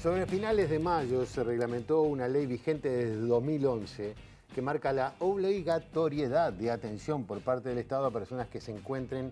Sobre finales de mayo se reglamentó una ley vigente desde 2011 que marca la obligatoriedad de atención por parte del Estado a personas que se encuentren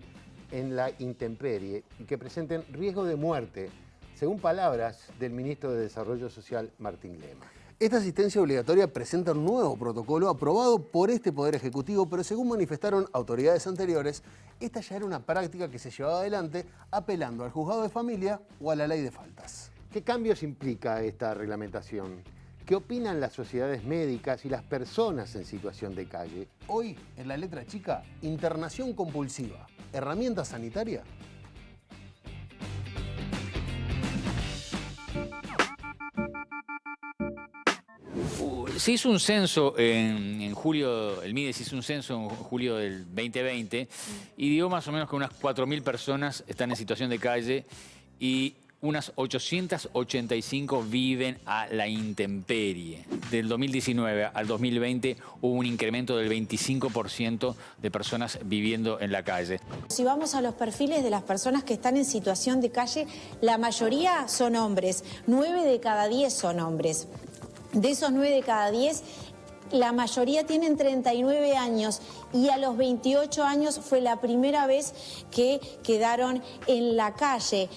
en la intemperie y que presenten riesgo de muerte, según palabras del ministro de Desarrollo Social, Martín Lema. Esta asistencia obligatoria presenta un nuevo protocolo aprobado por este Poder Ejecutivo, pero según manifestaron autoridades anteriores, esta ya era una práctica que se llevaba adelante apelando al juzgado de familia o a la ley de faltas. ¿Qué cambios implica esta reglamentación? ¿Qué opinan las sociedades médicas y las personas en situación de calle? Hoy, en la letra chica, internación compulsiva, herramienta sanitaria. Se hizo un censo en julio, el MIDES hizo un censo en julio del 2020 y dio más o menos que unas 4.000 personas están en situación de calle y unas 885 viven a la intemperie. Del 2019 al 2020 hubo un incremento del 25% de personas viviendo en la calle. Si vamos a los perfiles de las personas que están en situación de calle, la mayoría son hombres, 9 de cada 10 son hombres. De esos 9 de cada 10, la mayoría tienen 39 años y a los 28 años fue la primera vez que quedaron en la calle.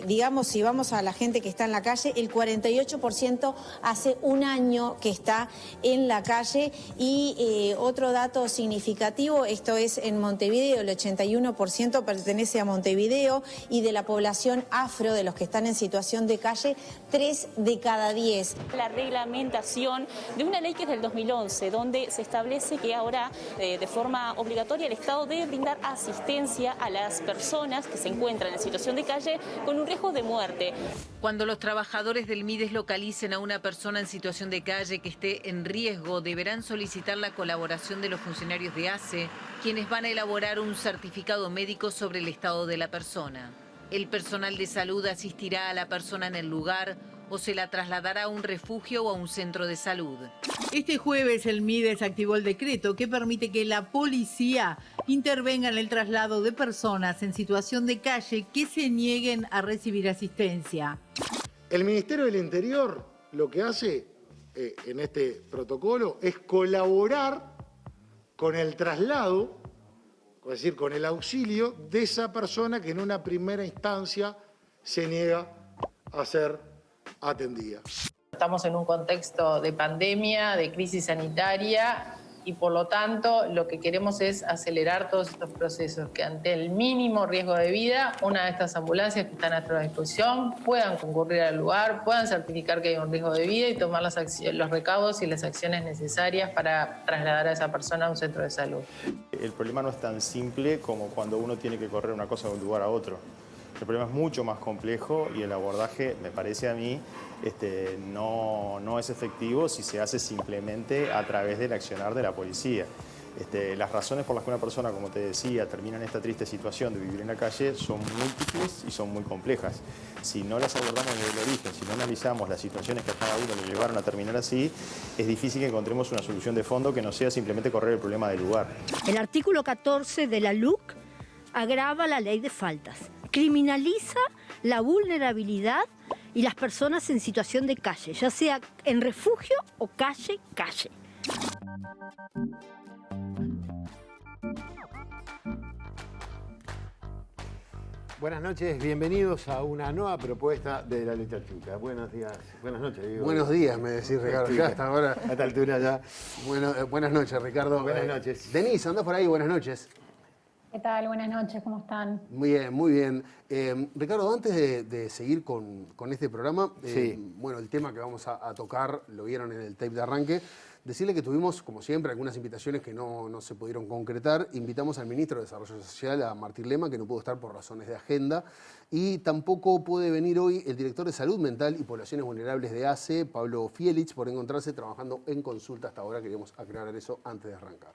Digamos, si vamos a la gente que está en la calle, el 48% hace un año que está en la calle. Y otro dato significativo, esto es en Montevideo, el 81% pertenece a Montevideo, y de la población afro, de los que están en situación de calle, 3 de cada 10. La reglamentación de una ley que es del 2011, donde se establece que ahora de forma obligatoria el Estado debe brindar asistencia a las personas que se encuentran en situación de calle con un riesgo de muerte. Cuando los trabajadores del MIDES localicen a una persona en situación de calle que esté en riesgo, deberán solicitar la colaboración de los funcionarios de ACE, quienes van a elaborar un certificado médico sobre el estado de la persona. El personal de salud asistirá a la persona en el lugar o se la trasladará a un refugio o a un centro de salud. Este jueves el MIDES activó el decreto que permite que la policía intervenga en el traslado de personas en situación de calle que se nieguen a recibir asistencia. El Ministerio del Interior lo que hace en este protocolo es colaborar con el traslado, es decir, con el auxilio de esa persona que en una primera instancia se niega a ser atendida. Estamos en un contexto de pandemia, de crisis sanitaria, y por lo tanto lo que queremos es acelerar todos estos procesos, que ante el mínimo riesgo de vida, una de estas ambulancias que están a nuestra disposición puedan concurrir al lugar, puedan certificar que hay un riesgo de vida y tomar los recaudos y las acciones necesarias para trasladar a esa persona a un centro de salud. El problema no es tan simple como cuando uno tiene que correr una cosa de un lugar a otro. El problema es mucho más complejo y el abordaje, me parece a mí, no es efectivo si se hace simplemente a través del accionar de la policía. Las razones por las que una persona, como te decía, termina en esta triste situación de vivir en la calle son múltiples y son muy complejas. Si no las abordamos desde el origen, si no analizamos las situaciones que a cada uno le llevaron a terminar así, es difícil que encontremos una solución de fondo que no sea simplemente correr el problema del lugar. El artículo 14 de la LUC agrava la ley de faltas. Criminaliza la vulnerabilidad y las personas en situación de calle, ya sea en refugio o calle. Buenas noches, bienvenidos a una nueva propuesta de la letra chica. Buenos días, buenas noches, Diego. Buenos días, me decís, Ricardo. Ya hasta ahora. A esta altura ya. Bueno, buenas noches, Ricardo. Buenas noches. Denise, andás por ahí, buenas noches. ¿Qué tal? Buenas noches, ¿cómo están? Muy bien, muy bien. Ricardo, antes de seguir con este programa, bueno, el tema que vamos a tocar, lo vieron en el tape de arranque, decirle que tuvimos, como siempre, algunas invitaciones que no se pudieron concretar. Invitamos al ministro de Desarrollo Social, a Martín Lema, que no pudo estar por razones de agenda, y tampoco puede venir hoy el director de Salud Mental y Poblaciones Vulnerables de ACE, Pablo Fielich, por encontrarse trabajando en consulta hasta ahora. Queríamos aclarar eso antes de arrancar.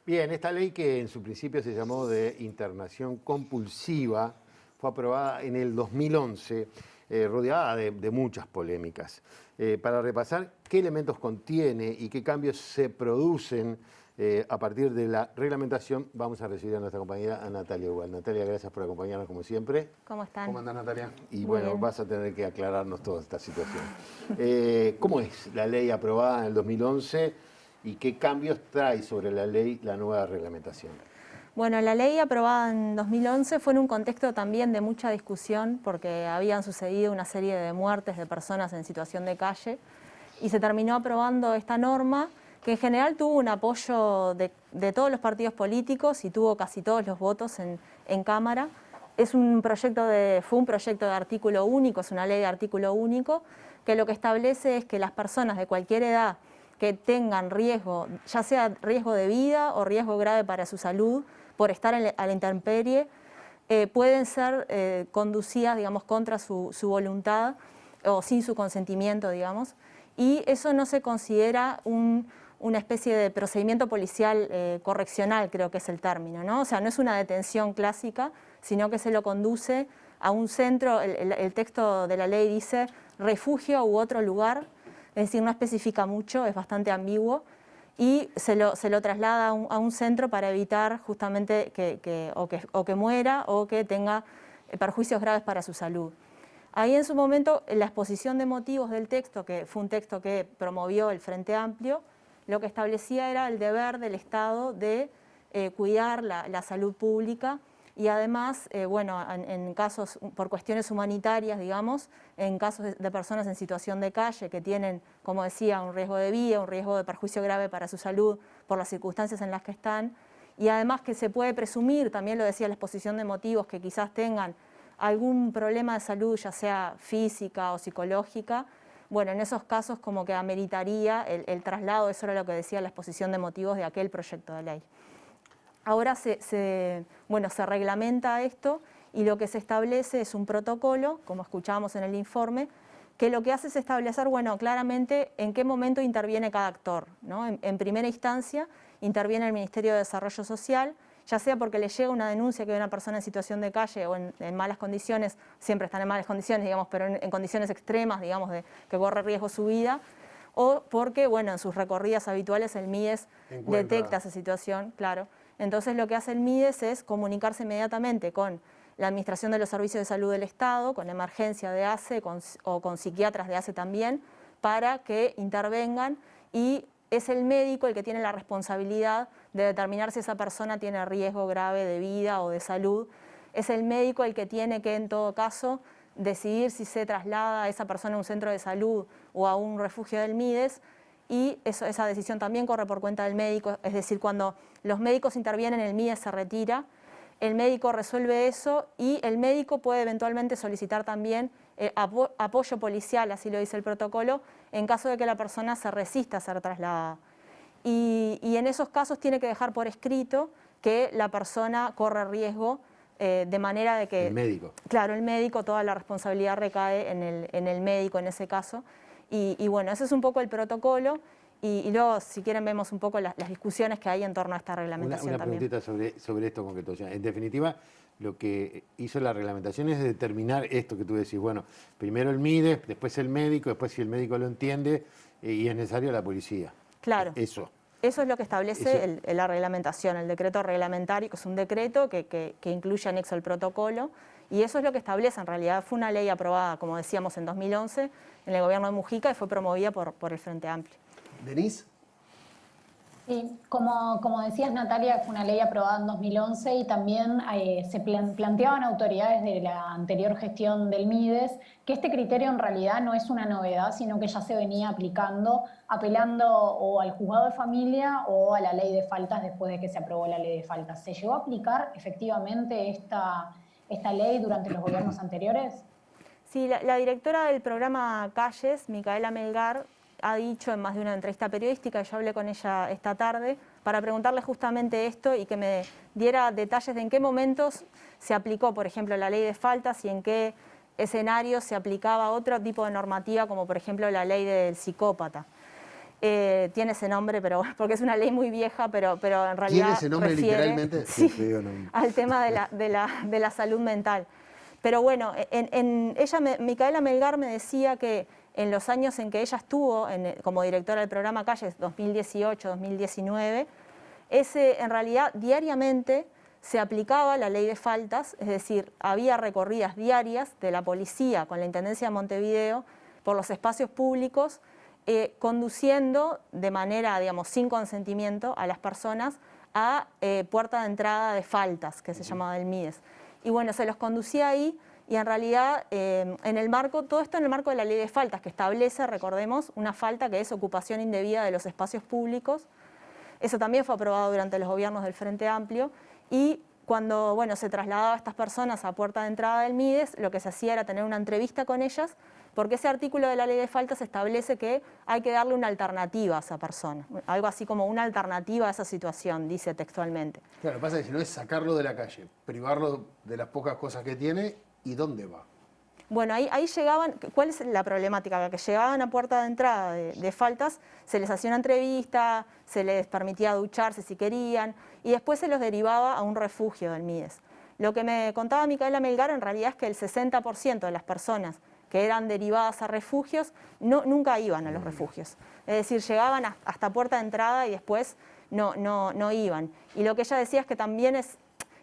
Bien, esta ley que en su principio se llamó de internación compulsiva fue aprobada en el 2011, rodeada de muchas polémicas. Para repasar qué elementos contiene y qué cambios se producen A partir de la reglamentación vamos a recibir a nuestra compañera a Natalia Ubal. Natalia, gracias por acompañarnos como siempre. ¿Cómo están? ¿Cómo andás, Natalia? Y bueno, vas a tener que aclararnos toda esta situación. ¿Cómo es la ley aprobada en el 2011 y qué cambios trae sobre la ley la nueva reglamentación? Bueno, la ley aprobada en 2011 fue en un contexto también de mucha discusión porque habían sucedido una serie de muertes de personas en situación de calle y se terminó aprobando esta norma que en general tuvo un apoyo de todos los partidos políticos y tuvo casi todos los votos en Cámara. Fue un proyecto de artículo único, es una ley de artículo único, que lo que establece es que las personas de cualquier edad que tengan riesgo, ya sea riesgo de vida o riesgo grave para su salud, por estar a la intemperie, pueden ser conducidas, digamos, contra su voluntad o sin su consentimiento, digamos, y eso no se considera una especie de procedimiento policial correccional, creo que es el término, ¿no? O sea, no es una detención clásica, sino que se lo conduce a un centro, el texto de la ley dice refugio u otro lugar, es decir, no especifica mucho, es bastante ambiguo, y se lo traslada a un centro para evitar justamente que muera o que tenga perjuicios graves para su salud. Ahí en su momento, en la exposición de motivos del texto, que fue un texto que promovió el Frente Amplio, lo que establecía era el deber del Estado de cuidar la salud pública y además, bueno, en casos, por cuestiones humanitarias, digamos, en casos de personas en situación de calle que tienen, como decía, un riesgo de vida, un riesgo de perjuicio grave para su salud por las circunstancias en las que están, y además que se puede presumir, también lo decía la exposición de motivos, que quizás tengan algún problema de salud, ya sea física o psicológica. Bueno, en esos casos como que ameritaría el traslado, eso era lo que decía la exposición de motivos de aquel proyecto de ley. Ahora se reglamenta esto y lo que se establece es un protocolo, como escuchábamos en el informe, que lo que hace es establecer, bueno, claramente en qué momento interviene cada actor, ¿no? En primera instancia interviene el Ministerio de Desarrollo Social, ya sea porque le llega una denuncia que hay una persona en situación de calle o en malas condiciones, siempre están en malas condiciones, digamos, pero en condiciones extremas, digamos, que corre riesgo su vida, o porque, bueno, en sus recorridas habituales el MIDES detecta esa situación, claro. Entonces lo que hace el MIDES es comunicarse inmediatamente con la Administración de los Servicios de Salud del Estado, con emergencia de ACE o con psiquiatras de ACE también, para que intervengan, y es el médico el que tiene la responsabilidad de determinar si esa persona tiene riesgo grave de vida o de salud. Es el médico el que tiene que, en todo caso, decidir si se traslada a esa persona a un centro de salud o a un refugio del MIDES, y esa decisión también corre por cuenta del médico, es decir, cuando los médicos intervienen, el MIDES se retira, el médico resuelve eso y el médico puede eventualmente solicitar también apoyo policial, así lo dice el protocolo, en caso de que la persona se resista a ser trasladada. Y en esos casos tiene que dejar por escrito que la persona corre riesgo, de manera de que... El médico. Claro, el médico, toda la responsabilidad recae en el médico en ese caso. Y bueno, ese es un poco el protocolo. Y luego, si quieren, vemos un poco las discusiones que hay en torno a esta reglamentación una también. preguntita sobre esto concreto. O sea, en definitiva, lo que hizo la reglamentación es determinar esto que tú decís. Bueno, primero el MIDES, después el médico, después si el médico lo entiende y es necesario la policía. Claro. Eso. Eso es lo que establece la reglamentación, el decreto reglamentario, que es un decreto que incluye anexo el protocolo, y eso es lo que establece. En realidad fue una ley aprobada, como decíamos, en 2011 en el gobierno de Mujica y fue promovida por el Frente Amplio. ¿Denise? Sí, como decías, Natalia, fue una ley aprobada en 2011 y también se planteaban autoridades de la anterior gestión del MIDES que este criterio en realidad no es una novedad, sino que ya se venía aplicando, apelando o al juzgado de familia o a la ley de faltas después de que se aprobó la ley de faltas. ¿Se llegó a aplicar efectivamente esta ley durante los gobiernos anteriores? Sí, la directora del programa Calles, Micaela Melgar, ha dicho en más de una entrevista periodística, yo hablé con ella esta tarde, para preguntarle justamente esto y que me diera detalles de en qué momentos se aplicó, por ejemplo, la ley de faltas y en qué escenarios se aplicaba otro tipo de normativa, como por ejemplo la ley del psicópata. Tiene ese nombre, pero porque es una ley muy vieja, pero en realidad ¿Tiene ese nombre literalmente? Sí, al tema de la salud mental. Pero bueno, Micaela Melgar me decía que en los años en que ella estuvo como directora del programa Calles, 2018-2019, en realidad diariamente se aplicaba la ley de faltas, es decir, había recorridas diarias de la policía con la Intendencia de Montevideo por los espacios públicos, conduciendo de manera, digamos, sin consentimiento a las personas a puerta de entrada de faltas, que se llamaba el MIDES. Y bueno, se los conducía ahí y en realidad en el marco, todo esto en el marco de la ley de faltas, que establece, recordemos, una falta que es ocupación indebida de los espacios públicos. Eso también fue aprobado durante los gobiernos del Frente Amplio y cuando se trasladaba a estas personas a puerta de entrada del MIDES, lo que se hacía era tener una entrevista con ellas, porque ese artículo de la ley de faltas establece que hay que darle una alternativa a esa persona, algo así como una alternativa a esa situación, dice textualmente. Claro, lo que pasa es que si no es sacarlo de la calle, privarlo de las pocas cosas que tiene, ¿y dónde va? Bueno, ahí llegaban, ¿cuál es la problemática? Que llegaban a puerta de entrada de faltas, se les hacía una entrevista, se les permitía ducharse si querían, y después se los derivaba a un refugio del MIDES. Lo que me contaba Micaela Melgar en realidad es que el 60% de las personas que eran derivadas a refugios nunca iban a los refugios. Es decir, llegaban hasta puerta de entrada y después no iban. Y lo que ella decía es que también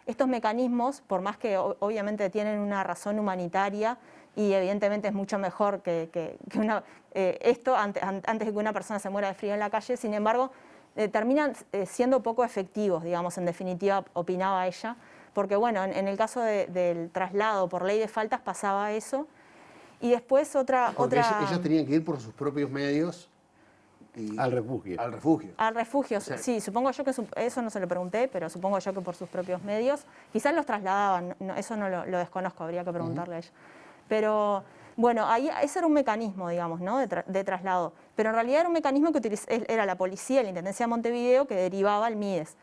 estos mecanismos, por más que obviamente tienen una razón humanitaria y evidentemente es mucho mejor que esto antes de que una persona se muera de frío en la calle, sin embargo, terminan siendo poco efectivos, digamos, en definitiva, opinaba ella, porque bueno, en el caso del traslado por ley de faltas pasaba eso, y después Ellos tenían que ir por sus propios medios. Al refugio. Al refugio. Al refugio, sí, supongo yo que eso no se lo pregunté, pero supongo yo que por sus propios medios. Quizás los trasladaban, eso no lo desconozco, habría que preguntarle a ella. Pero bueno, ahí ese era un mecanismo, digamos, ¿no? de traslado. Pero en realidad era un mecanismo que era la policía, la Intendencia de Montevideo, que derivaba al MIDES.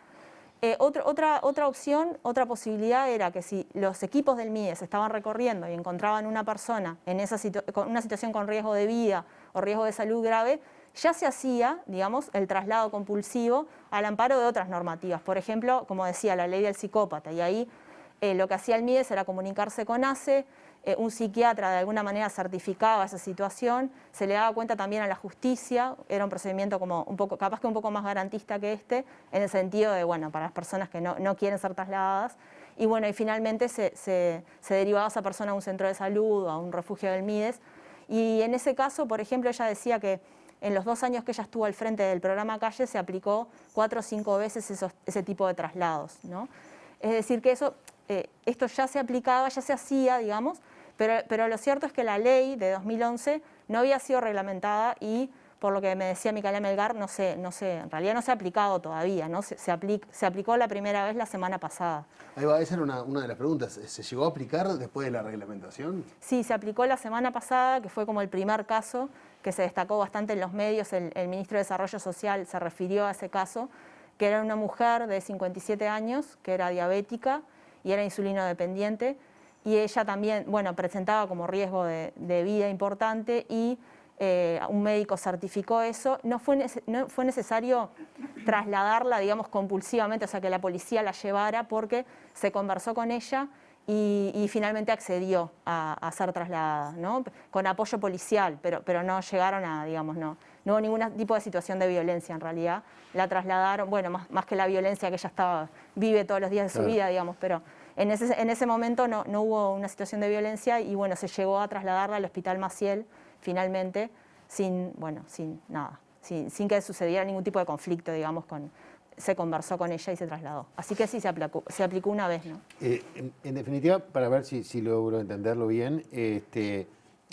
Otra opción, otra posibilidad era que si los equipos del MIDES estaban recorriendo y encontraban una persona en una situación con riesgo de vida o riesgo de salud grave, ya se hacía, digamos, el traslado compulsivo al amparo de otras normativas. Por ejemplo, como decía, la ley del psicópata. Y ahí lo que hacía el MIDES era comunicarse con ACE, un psiquiatra de alguna manera certificaba esa situación, se le daba cuenta también a la justicia, era un procedimiento como capaz que un poco más garantista que este, en el sentido de, bueno, para las personas que no quieren ser trasladadas. Y bueno, y finalmente se derivaba a esa persona a un centro de salud o a un refugio del MIDES. Y en ese caso, por ejemplo, ella decía que en los 2 años que ella estuvo al frente del programa Calle se aplicó 4 o 5 veces ese tipo de traslados, ¿no? Es decir, que esto ya se aplicaba, ya se hacía, digamos, pero lo cierto es que la ley de 2011 no había sido reglamentada y, por lo que me decía Micaela Melgar, en realidad no se ha aplicado todavía, ¿no? Se aplicó la primera vez la semana pasada. Ahí va, esa era una de las preguntas. ¿Se llegó a aplicar después de la reglamentación? Sí, se aplicó la semana pasada, que fue como el primer caso que se destacó bastante en los medios. El ministro de Desarrollo Social se refirió a ese caso, que era una mujer de 57 años, que era diabética y era insulino dependiente, y ella también, bueno, presentaba como riesgo de vida importante y un médico certificó eso. No fue necesario trasladarla, digamos, compulsivamente, o sea, que la policía la llevara, porque se conversó con ella y finalmente accedió a ser trasladada, ¿no? Con apoyo policial, pero no llegaron a, digamos, no hubo ningún tipo de situación de violencia en realidad. La trasladaron, bueno, más que la violencia que ella vive todos los días de su vida, digamos, pero en ese momento no hubo una situación de violencia y bueno, se llegó a trasladarla al Hospital Maciel finalmente sin que sucediera ningún tipo de conflicto, digamos, se conversó con ella y se trasladó. Así que sí se aplicó una vez, ¿no? En definitiva, para ver si logro entenderlo bien,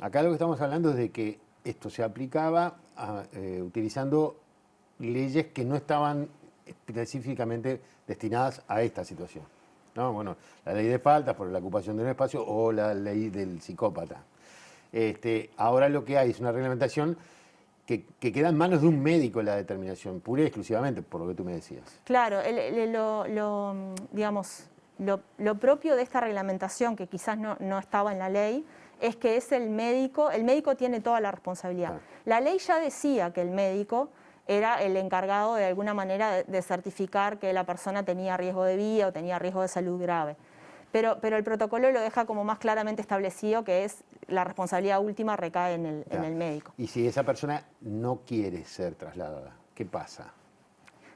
acá lo que estamos hablando es de que esto se aplicaba utilizando leyes que no estaban específicamente destinadas a esta situación, ¿no? Bueno, la ley de faltas por la ocupación de un espacio o la ley del psicópata. Ahora lo que hay es una reglamentación que queda en manos de un médico la determinación, pura y exclusivamente, por lo que tú me decías. Claro, lo propio de esta reglamentación, que quizás no estaba en la ley, es que es el médico tiene toda la responsabilidad. Claro. La ley ya decía que el médico era el encargado de alguna manera de certificar que la persona tenía riesgo de vida o tenía riesgo de salud grave. Pero el protocolo lo deja como más claramente establecido, que es la responsabilidad última recae en el médico. Y si esa persona no quiere ser trasladada, ¿qué pasa?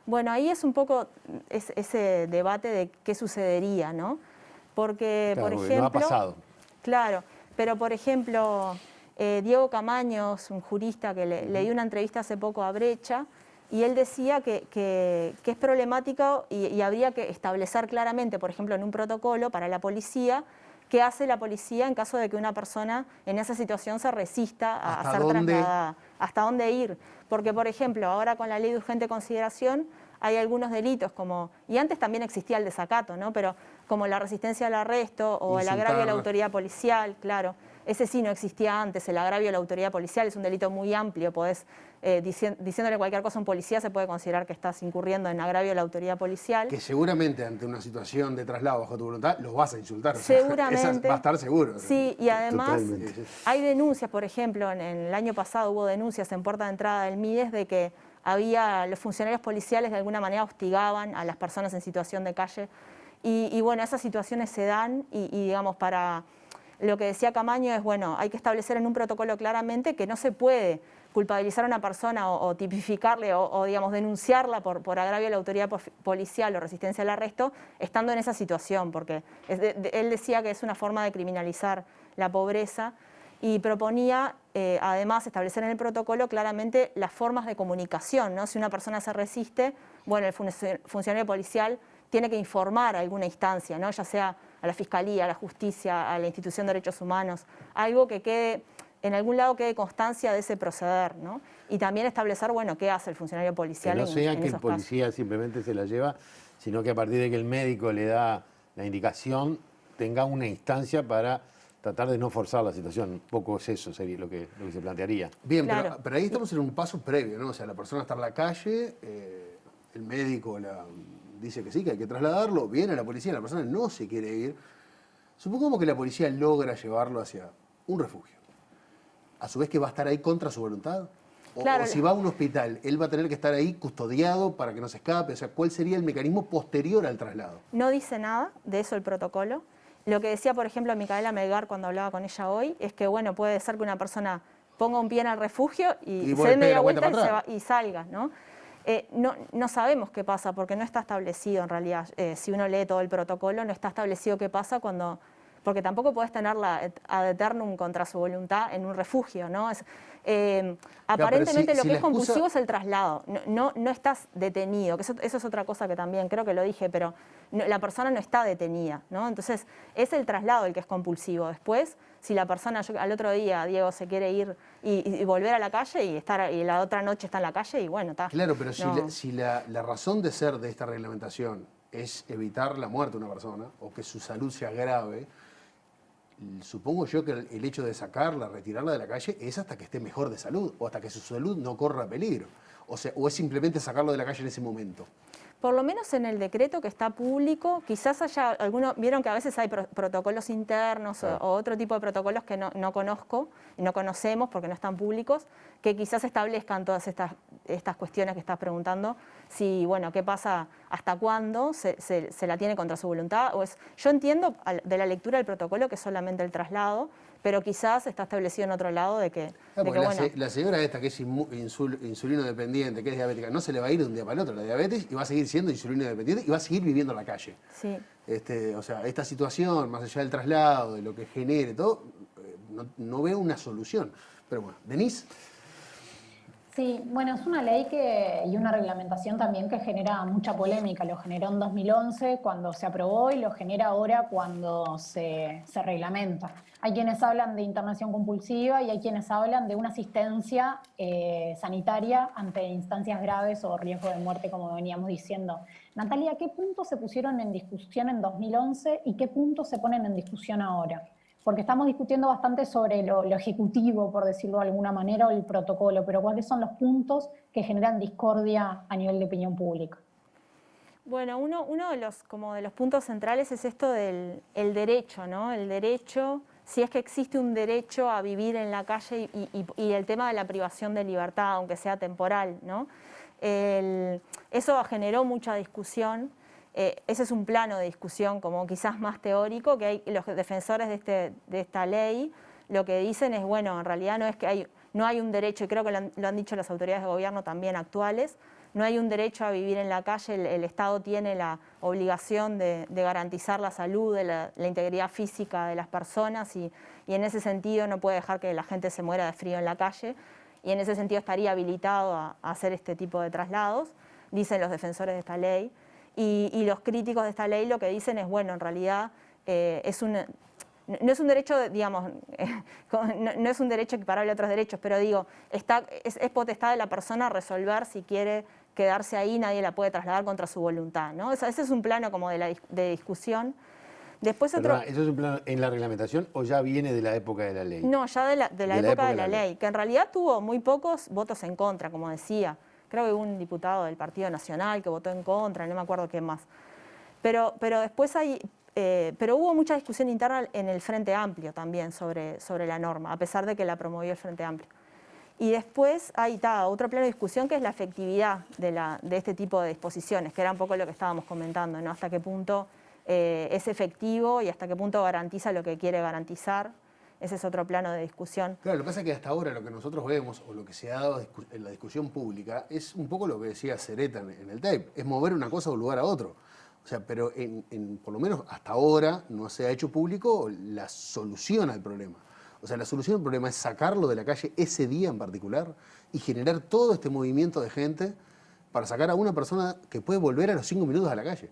Bueno, ahí es un poco ese debate de qué sucedería, ¿no? Porque, claro, por porque ejemplo... no ha pasado. Claro, pero por ejemplo, Diego Camaños, un jurista que le dio una entrevista hace poco a Brecha, y él decía que es problemático y habría que establecer claramente, por ejemplo, en un protocolo para la policía, qué hace la policía en caso de que una persona en esa situación se resista a ser trasladada. ¿Hasta dónde ir? Porque, por ejemplo, ahora con la ley de urgente consideración hay algunos delitos como, y antes también existía el desacato, ¿no? Pero como la resistencia al arresto o el agravio a la autoridad policial, claro. Ese sí no existía antes, el agravio a la autoridad policial es un delito muy amplio, podés, diciéndole cualquier cosa a un policía se puede considerar que estás incurriendo en agravio a la autoridad policial. Que seguramente ante una situación de traslado bajo tu voluntad los vas a insultar. Seguramente. O sea, esa va a estar seguro. Sí, y además Totalmente. hay denuncias, por ejemplo, en el año pasado hubo denuncias en puerta de entrada del MIDES de que los funcionarios policiales de alguna manera hostigaban a las personas en situación de calle. Y bueno, esas situaciones se dan y digamos, para lo que decía Camaño es, bueno, hay que establecer en un protocolo claramente que no se puede culpabilizar a una persona o tipificarle o digamos, denunciarla por agravio a la autoridad policial o resistencia al arresto, estando en esa situación, porque él decía que es una forma de criminalizar la pobreza y proponía además establecer en el protocolo claramente las formas de comunicación, ¿no? Si una persona se resiste, bueno, el funcionario policial tiene que informar a alguna instancia, ¿no? Ya sea a la Fiscalía, a la Justicia, a la Institución de Derechos Humanos, algo que quede, en algún lado quede constancia de ese proceder, ¿no? Y también establecer, bueno, qué hace el funcionario policial que no sea en que el esos policía simplemente se la lleva, sino que a partir de que el médico le da la indicación, tenga una instancia para tratar de no forzar la situación. Un poco es eso sería lo que se plantearía. Bien, Claro. pero ahí estamos en un paso previo, ¿no? O sea, la persona está en la calle, el médico dice que sí, que hay que trasladarlo, viene la policía, la persona no se quiere ir. Supongamos que la policía logra llevarlo hacia un refugio. A su vez que va a estar ahí contra su voluntad. Claro. O si va a un hospital, él va a tener que estar ahí custodiado para que no se escape. O sea, ¿cuál sería el mecanismo posterior al traslado? No dice nada de eso el protocolo. Lo que decía, por ejemplo, Micaela Melgar cuando hablaba con ella hoy, es que, bueno, puede ser que una persona ponga un pie en el refugio y se dé media vuelta y salga, ¿no? No sabemos qué pasa porque no está establecido en realidad. Si uno lee todo el protocolo, no está establecido qué pasa cuando... Porque tampoco podés tenerla ad eternum contra su voluntad en un refugio, ¿no? Aparentemente lo que es compulsivo es el traslado, no estás detenido, que eso es otra cosa que también creo que lo dije, pero la persona no está detenida, ¿no? Entonces es el traslado el que es compulsivo. Después, si la persona, al otro día Diego se quiere ir y volver a la calle y la otra noche está en la calle y bueno, está. Claro, pero si la razón de ser de esta reglamentación es evitar la muerte de una persona o que su salud se agrave, supongo yo que el hecho de sacarla, retirarla de la calle es hasta que esté mejor de salud o hasta que su salud no corra peligro. O sea, o es simplemente sacarlo de la calle en ese momento. Por lo menos en el decreto que está público, quizás haya algunos, vieron que a veces hay protocolos internos o otro tipo de protocolos que no conozco y no conocemos porque no están públicos, que quizás establezcan todas estas cuestiones que estás preguntando, si, bueno, qué pasa, hasta cuándo se la tiene contra su voluntad. Yo entiendo de la lectura del protocolo que es solamente el traslado, pero quizás está establecido en otro lado de que, la señora esta que es insulino dependiente, que es diabética, no se le va a ir de un día para el otro la diabetes y va a seguir siendo insulino dependiente y va a seguir viviendo en la calle. Sí. O sea, esta situación, más allá del traslado, de lo que genere, todo, no veo una solución. Pero bueno, Denise. Sí, bueno, es una ley y una reglamentación también que genera mucha polémica. Lo generó en 2011 cuando se aprobó y lo genera ahora cuando se reglamenta. Hay quienes hablan de internación compulsiva y hay quienes hablan de una asistencia sanitaria ante instancias graves o riesgo de muerte, como veníamos diciendo. Natalia, ¿qué puntos se pusieron en discusión en 2011 y qué puntos se ponen en discusión ahora? Porque estamos discutiendo bastante sobre lo ejecutivo, por decirlo de alguna manera, o el protocolo, pero ¿cuáles son los puntos que generan discordia a nivel de opinión pública? Bueno, uno de los puntos centrales es esto del derecho, ¿no? El derecho, si es que existe un derecho a vivir en la calle y el tema de la privación de libertad, aunque sea temporal, ¿no? Eso generó mucha discusión. Ese es un plano de discusión como quizás más teórico, que los defensores de esta ley lo que dicen es, bueno, en realidad no es que no hay un derecho, y creo que lo han dicho las autoridades de gobierno también actuales, no hay un derecho a vivir en la calle, el Estado tiene la obligación de garantizar la salud, la integridad física de las personas y en ese sentido no puede dejar que la gente se muera de frío en la calle y en ese sentido estaría habilitado a hacer este tipo de traslados, dicen los defensores de esta ley. Y los críticos de esta ley lo que dicen es, bueno, en realidad no es un derecho, digamos, no es un derecho equiparable a otros derechos, pero digo, es potestad de la persona resolver si quiere quedarse ahí, nadie la puede trasladar contra su voluntad, ¿no? Ese es un plano como de discusión. Después Perdona, ¿eso es un plano en la reglamentación o ya viene de la época de la ley? No, ya de la época de la ley, que en realidad tuvo muy pocos votos en contra, como decía. Creo que hubo un diputado del Partido Nacional que votó en contra, no me acuerdo qué más. Pero después pero hubo mucha discusión interna en el Frente Amplio también sobre la norma, a pesar de que la promovió el Frente Amplio. Y después ahí está otro plano de discusión que es la efectividad de este tipo de disposiciones, que era un poco lo que estábamos comentando, ¿no? Hasta qué punto es efectivo y hasta qué punto garantiza lo que quiere garantizar. Ese es otro plano de discusión. Claro, lo que pasa es que hasta ahora lo que nosotros vemos o lo que se ha dado en la discusión pública es un poco lo que decía Sereta en el tape, es mover una cosa de un lugar a otro. O sea, pero por lo menos hasta ahora no se ha hecho público la solución al problema. O sea, la solución al problema es sacarlo de la calle ese día en particular y generar todo este movimiento de gente para sacar a una persona que puede volver a los 5 minutos a la calle.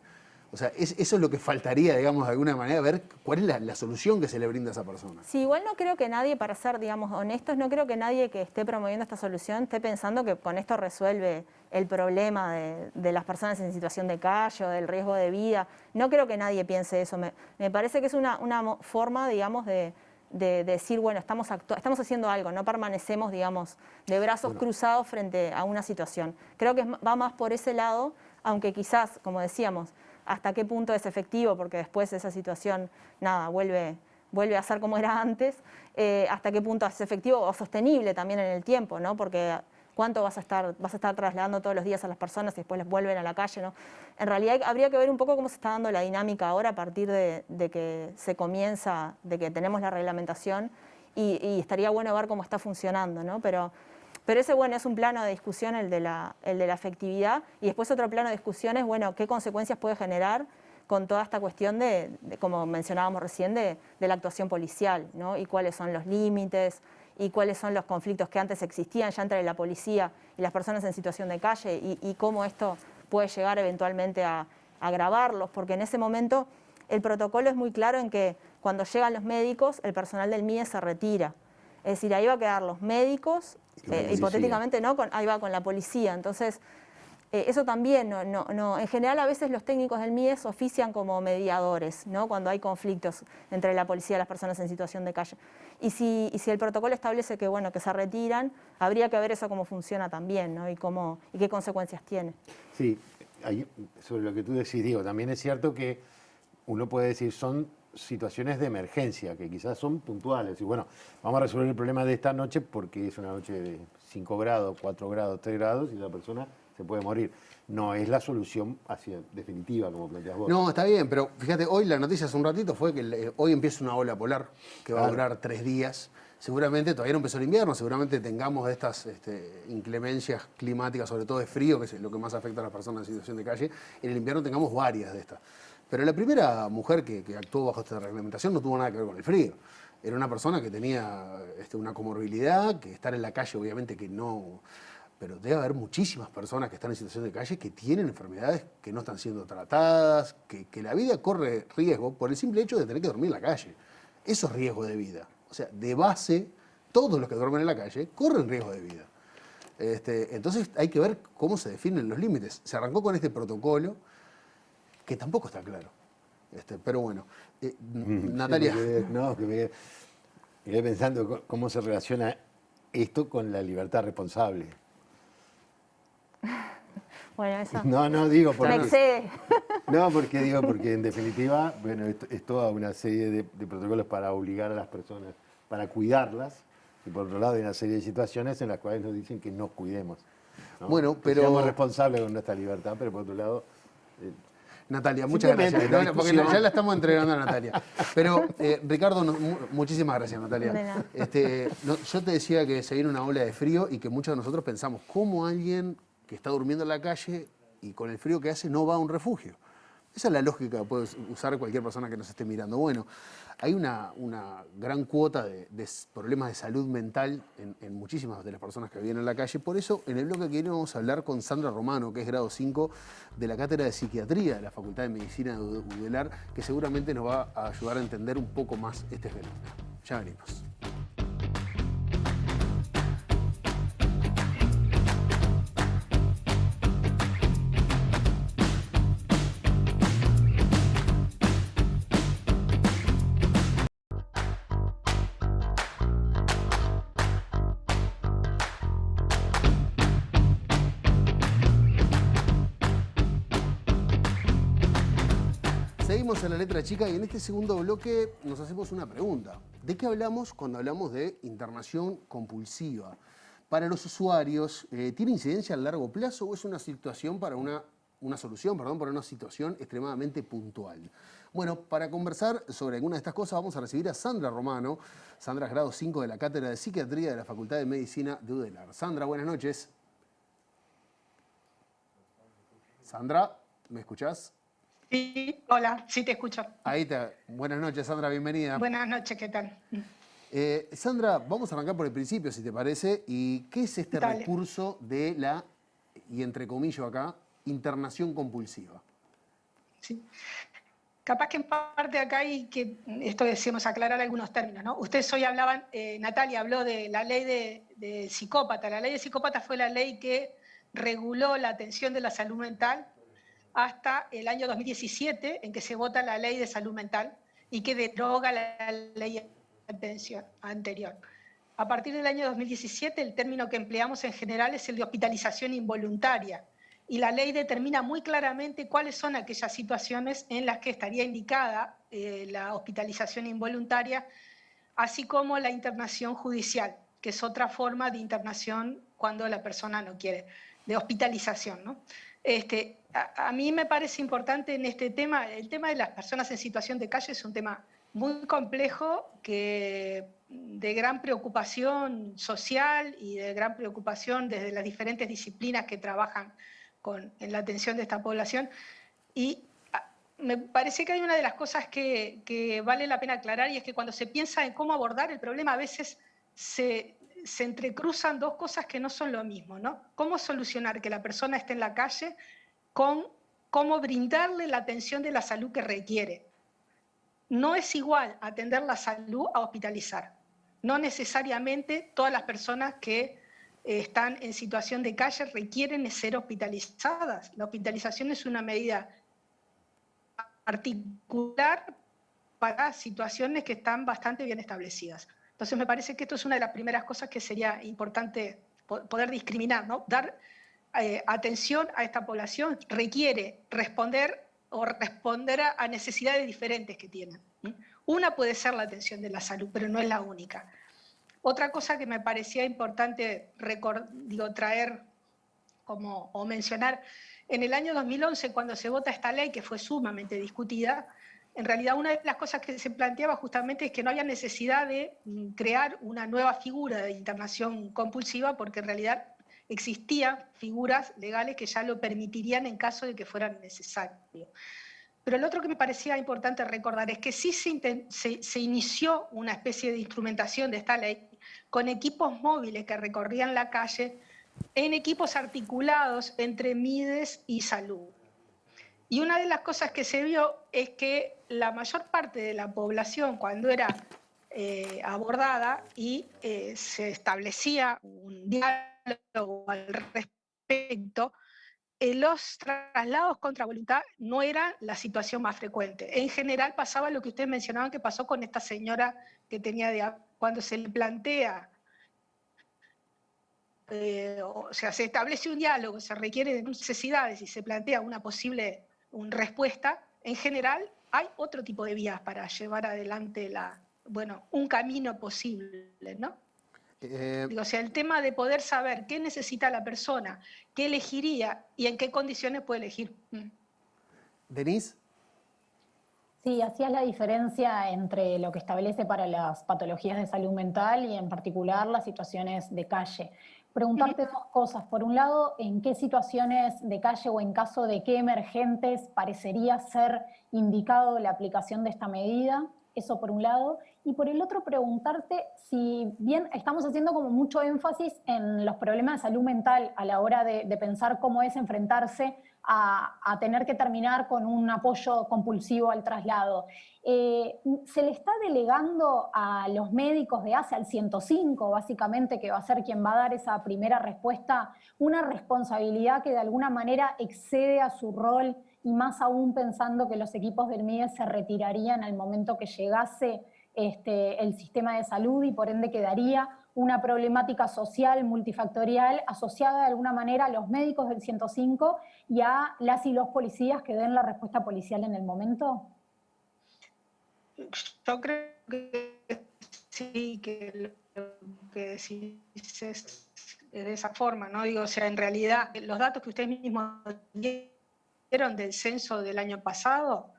O sea, eso es lo que faltaría, digamos, de alguna manera, ver cuál es la solución que se le brinda a esa persona. Sí, igual no creo que nadie, para ser, digamos, honestos, no creo que nadie que esté promoviendo esta solución esté pensando que con esto resuelve el problema de las personas en situación de calle o del riesgo de vida. No creo que nadie piense eso. Me parece que es una forma, digamos, de decir, bueno, estamos haciendo algo, no permanecemos, digamos, de brazos cruzados frente a una situación. Creo que va más por ese lado, aunque quizás, como decíamos, hasta qué punto es efectivo, porque después esa situación, nada, vuelve a ser como era antes, hasta qué punto es efectivo o sostenible también en el tiempo, ¿no? Porque cuánto vas a estar trasladando todos los días a las personas y después les vuelven a la calle, ¿no? En realidad habría que ver un poco cómo se está dando la dinámica ahora a partir de que se comienza, de que tenemos la reglamentación y estaría bueno ver cómo está funcionando, ¿no? Pero ese, bueno, es un plano de discusión el de la efectividad y después otro plano de discusión es, bueno, qué consecuencias puede generar con toda esta cuestión de como mencionábamos recién, de la actuación policial, ¿no? Y cuáles son los límites y cuáles son los conflictos que antes existían ya entre la policía y las personas en situación de calle y cómo esto puede llegar eventualmente a agravarlos, porque en ese momento el protocolo es muy claro en que cuando llegan los médicos, el personal del MIDES se retira. Es decir, ahí va a quedar los médicos, hipotéticamente no, ahí va con la policía. Entonces, eso también, en general a veces los técnicos del MIDES ofician como mediadores, ¿no? Cuando hay conflictos entre la policía y las personas en situación de calle. Y si el protocolo establece que, bueno, que se retiran, habría que ver eso cómo funciona también, ¿no? Y qué consecuencias tiene. Sí, sobre lo que tú decís, Diego, también es cierto que uno puede decir son situaciones de emergencia, que quizás son puntuales. Y bueno, vamos a resolver el problema de esta noche porque es una noche de 5 grados, 4 grados, 3 grados y la persona se puede morir. No es la solución definitiva, como planteas vos. No, está bien, pero fíjate, hoy la noticia hace un ratito fue que hoy empieza una ola polar que va a durar 3 días. Seguramente todavía no empezó el invierno, seguramente tengamos estas inclemencias climáticas, sobre todo de frío, que es lo que más afecta a las personas en situación de calle. En el invierno tengamos varias de estas. Pero la primera mujer que actuó bajo esta reglamentación no tuvo nada que ver con el frío. Era una persona que tenía una comorbilidad, que estar en la calle obviamente que no... Pero debe haber muchísimas personas que están en situación de calle que tienen enfermedades que no están siendo tratadas, que la vida corre riesgo por el simple hecho de tener que dormir en la calle. Eso es riesgo de vida. O sea, de base, todos los que duermen en la calle corren riesgo de vida. Entonces hay que ver cómo se definen los límites. Se arrancó con este protocolo que tampoco está claro. Pero bueno, Natalia. Me quedé pensando cómo se relaciona esto con la libertad responsable. Bueno, eso. No, digo porque... Me excede. No, porque en definitiva, bueno, es toda una serie de protocolos para obligar a las personas, para cuidarlas, y por otro lado hay una serie de situaciones en las cuales nos dicen que nos cuidemos, ¿no? Bueno, pero... Seamos responsables con nuestra libertad, pero por otro lado... Natalia, muchas gracias. Porque ya la estamos entregando a Natalia. Pero, Ricardo, muchísimas gracias, Natalia. Yo te decía que se viene una ola de frío y que muchos de nosotros pensamos, ¿cómo alguien que está durmiendo en la calle y con el frío que hace no va a un refugio. Esa es la lógica que puede usar cualquier persona que nos esté mirando. Bueno, hay una gran cuota de problemas de salud mental en muchísimas de las personas que viven en la calle. Por eso, en el bloque que viene vamos a hablar con Sandra Romano, que es grado 5 de la Cátedra de Psiquiatría de la Facultad de Medicina de UDELAR, que seguramente nos va a ayudar a entender un poco más este fenómeno. Ya venimos. Seguimos en La Letra Chica y en este segundo bloque nos hacemos una pregunta. ¿De qué hablamos cuando hablamos de internación compulsiva? Para los usuarios, ¿tiene incidencia a largo plazo o es una situación para una solución, para una situación extremadamente puntual? Bueno, para conversar sobre alguna de estas cosas vamos a recibir a Sandra Romano. Sandra es grado 5 de la Cátedra de Psiquiatría de la Facultad de Medicina de UDELAR. Sandra, buenas noches. Sandra, ¿me escuchás? Sí, hola, sí te escucho. Ahí está. Buenas noches, Sandra, bienvenida. Buenas noches, ¿qué tal? Sandra, vamos a arrancar por el principio, si te parece. ¿Y qué es este Dale. recurso de la, y entre comillas acá, internación compulsiva? Sí. Capaz que en parte acá hay que, esto decimos, aclarar algunos términos, ¿no? Ustedes hoy hablaban, Natalia habló de la ley de psicópata. La ley de psicópata fue la ley que reguló la atención de la salud mental hasta el año 2017, en que se vota la ley de salud mental y que deroga la ley de atención anterior. A partir del año 2017, el término que empleamos en general es el de hospitalización involuntaria, y la ley determina muy claramente cuáles son aquellas situaciones en las que estaría indicada la hospitalización involuntaria, así como la internación judicial, que es otra forma de internación cuando la persona no quiere, de hospitalización, ¿no? A mí me parece importante en este tema, el tema de las personas en situación de calle es un tema muy complejo, de gran preocupación social y de gran preocupación desde las diferentes disciplinas que trabajan en la atención de esta población. Y me parece que hay una de las cosas que vale la pena aclarar, y es que cuando se piensa en cómo abordar el problema, a veces se entrecruzan dos cosas que no son lo mismo, ¿no? Cómo solucionar que la persona esté en la calle con cómo brindarle la atención de la salud que requiere. No es igual atender la salud a hospitalizar. No necesariamente todas las personas que están en situación de calle requieren ser hospitalizadas. La hospitalización es una medida particular para situaciones que están bastante bien establecidas. Entonces me parece que esto es una de las primeras cosas que sería importante poder discriminar, ¿no? Dar atención a esta población requiere responder a necesidades diferentes que tienen. Una puede ser la atención de la salud, pero no es la única. Otra cosa que me parecía importante traer o mencionar, en el año 2011, cuando se vota esta ley, que fue sumamente discutida, en realidad una de las cosas que se planteaba justamente es que no había necesidad de crear una nueva figura de internación compulsiva, porque en realidad existían figuras legales que ya lo permitirían en caso de que fuera necesario. Pero lo otro que me parecía importante recordar es que sí se inició una especie de instrumentación de esta ley con equipos móviles que recorrían la calle en equipos articulados entre MIDES y salud. Y una de las cosas que se vio es que la mayor parte de la población, cuando era abordada y se establecía un diálogo al respecto, los traslados contra voluntad no eran la situación más frecuente. En general pasaba lo que ustedes mencionaban que pasó con esta señora que tenía cuando se le plantea, o sea, se establece un diálogo, se requiere de necesidades y se plantea una posible respuesta, en general hay otro tipo de vías para llevar adelante un camino posible, ¿no? O sea, el tema de poder saber qué necesita la persona, qué elegiría y en qué condiciones puede elegir. ¿Denise? Sí, hacías la diferencia entre lo que establece para las patologías de salud mental y en particular las situaciones de calle. preguntarte dos cosas. Por un lado, ¿en qué situaciones de calle o en caso de qué emergentes parecería ser indicado la aplicación de esta medida? Eso por un lado. Y por el otro, preguntarte si bien estamos haciendo como mucho énfasis en los problemas de salud mental a la hora de pensar cómo es enfrentarse a tener que terminar con un apoyo compulsivo al traslado. ¿Se le está delegando a los médicos de ACE, al 105 básicamente, que va a ser quien va a dar esa primera respuesta, una responsabilidad que de alguna manera excede a su rol, y más aún pensando que los equipos del MIDES se retirarían al momento que llegase el sistema de salud y por ende quedaría una problemática social multifactorial asociada de alguna manera a los médicos del 105 y a las y los policías que den la respuesta policial en el momento? Yo creo que sí, que lo que decís es de esa forma, ¿no? Digo, o sea, en realidad, los datos que ustedes mismos dieron del censo del año pasado,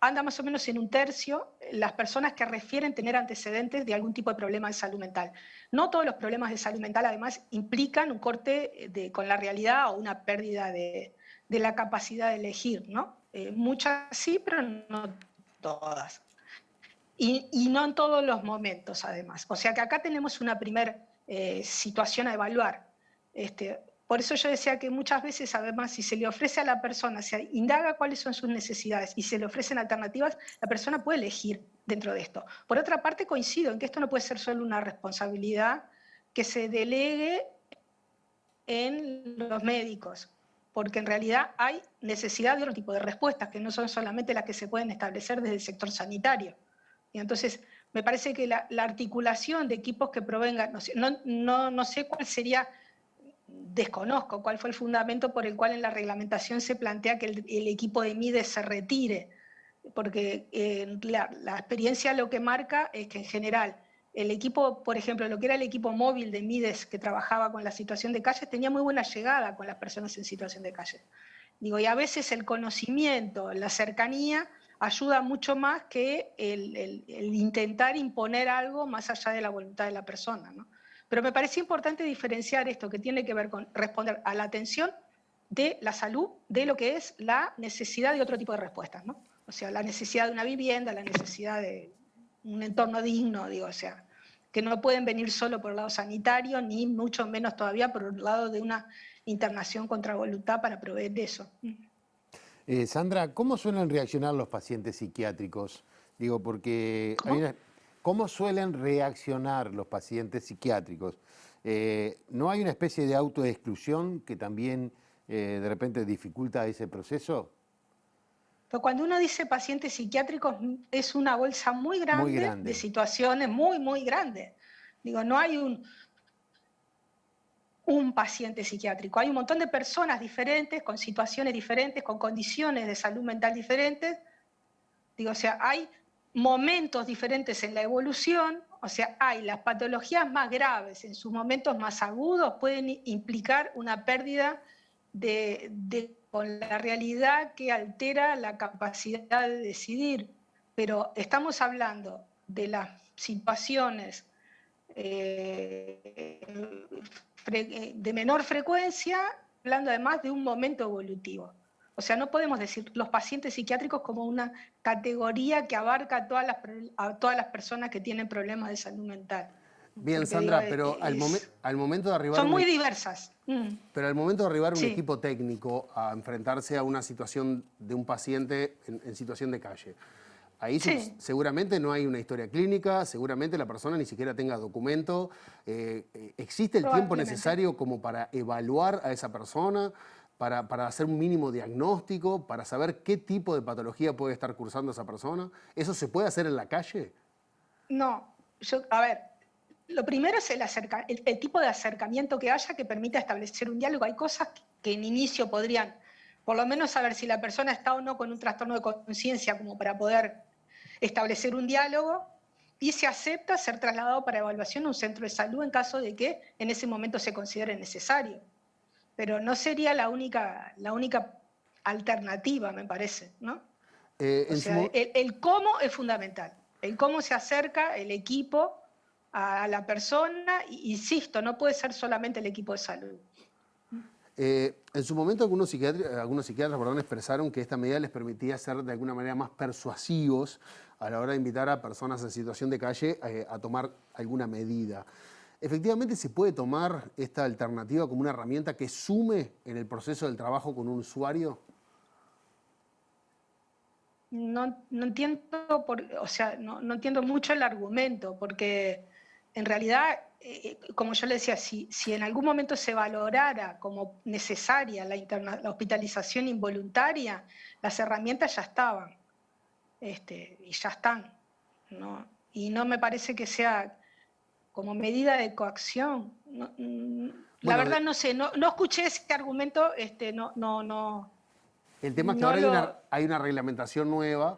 anda más o menos en un tercio las personas que refieren tener antecedentes de algún tipo de problema de salud mental. No todos los problemas de salud mental, además, implican un corte con la realidad o una pérdida de la capacidad de elegir, ¿no? Muchas sí, pero no todas. Y no en todos los momentos, además. O sea que acá tenemos una primera situación a evaluar. Por eso yo decía que muchas veces, además, si se le ofrece a la persona, se indaga cuáles son sus necesidades y se le ofrecen alternativas, la persona puede elegir dentro de esto. Por otra parte, coincido en que esto no puede ser solo una responsabilidad que se delegue en los médicos, porque en realidad hay necesidad de otro tipo de respuestas, que no son solamente las que se pueden establecer desde el sector sanitario. Y entonces, me parece que la articulación de equipos que provengan, no sé cuál sería... Desconozco cuál fue el fundamento por el cual en la reglamentación se plantea que el equipo de MIDES se retire, porque la experiencia lo que marca es que en general el equipo, por ejemplo, lo que era el equipo móvil de MIDES que trabajaba con la situación de calle, tenía muy buena llegada con las personas en situación de calle. Digo, y a veces el conocimiento, la cercanía, ayuda mucho más que el intentar imponer algo más allá de la voluntad de la persona, ¿no? Pero me parece importante diferenciar esto que tiene que ver con responder a la atención de la salud, de lo que es la necesidad de otro tipo de respuestas, ¿no? O sea, la necesidad de una vivienda, la necesidad de un entorno digno, digo, o sea, que no pueden venir solo por el lado sanitario, ni mucho menos todavía por el lado de una internación contra voluntad para proveer de eso. Sandra, ¿cómo suelen reaccionar los pacientes psiquiátricos? Digo, porque ¿cómo suelen reaccionar los pacientes psiquiátricos? ¿No hay una especie de autoexclusión que también de repente dificulta ese proceso? Pero cuando uno dice pacientes psiquiátricos es una bolsa muy grande de situaciones muy, muy grandes. Digo, no hay un paciente psiquiátrico, hay un montón de personas diferentes, con situaciones diferentes, con condiciones de salud mental diferentes. Digo, o sea, hay momentos diferentes en la evolución, o sea, hay las patologías más graves en sus momentos más agudos, pueden implicar una pérdida con la realidad que altera la capacidad de decidir, pero estamos hablando de las situaciones de menor frecuencia, hablando además de un momento evolutivo. O sea, no podemos decir los pacientes psiquiátricos como una categoría que abarca a todas las personas que tienen problemas de salud mental. Bien, Sandra, pero al momento de arribar... Son muy diversas. Pero al momento de arribar un equipo técnico a enfrentarse a una situación de un paciente en situación de calle, ahí seguramente no hay una historia clínica, seguramente la persona ni siquiera tenga documento. ¿Existe el tiempo necesario como para evaluar a esa persona, para hacer un mínimo diagnóstico, para saber qué tipo de patología puede estar cursando esa persona? ¿Eso se puede hacer en la calle? No, a ver, lo primero es el tipo de acercamiento que haya que permita establecer un diálogo. Hay cosas que en inicio podrían, por lo menos, saber si la persona está o no con un trastorno de conciencia como para poder establecer un diálogo, y se acepta ser trasladado para evaluación a un centro de salud en caso de que en ese momento se considere necesario. Pero no sería la única alternativa, me parece, ¿no? O sea, el cómo es fundamental. El cómo se acerca el equipo a la persona. Insisto, no puede ser solamente el equipo de salud. En su momento algunos psiquiatras expresaron que esta medida les permitía ser de alguna manera más persuasivos a la hora de invitar a personas en situación de calle a tomar alguna medida. ¿Efectivamente se puede tomar esta alternativa como una herramienta que sume en el proceso del trabajo con un usuario? No entiendo, no entiendo mucho el argumento, porque en realidad, como yo le decía, si en algún momento se valorara como necesaria la hospitalización involuntaria, las herramientas ya estaban, y ya están, ¿no? Y no me parece que sea como medida de coacción. La verdad no sé, no escuché ese argumento, no. El tema es que ahora hay una reglamentación nueva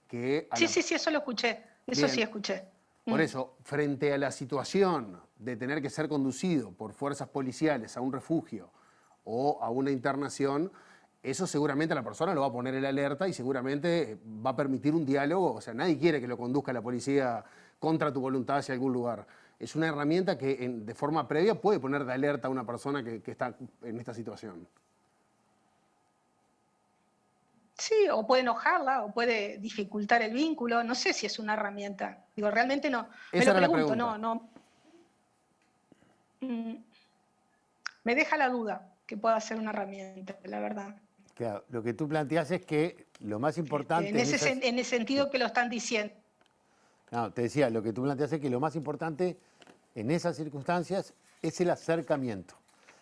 que... Sí, eso lo escuché, eso sí escuché. Por eso, frente a la situación de tener que ser conducido por fuerzas policiales a un refugio o a una internación, eso seguramente a la persona lo va a poner en alerta y seguramente va a permitir un diálogo. O sea, nadie quiere que lo conduzca la policía contra tu voluntad hacia algún lugar. Es una herramienta que de forma previa puede poner de alerta a una persona que está en esta situación. Sí, o puede enojarla, o puede dificultar el vínculo. No sé si es una herramienta. Digo, realmente no. Me lo pregunto, no. Me deja la duda que pueda ser una herramienta, la verdad. Claro, lo que tú planteas es que lo más importante... En el sentido que lo están diciendo. No, te decía, lo que tú planteas es que lo más importante en esas circunstancias es el acercamiento.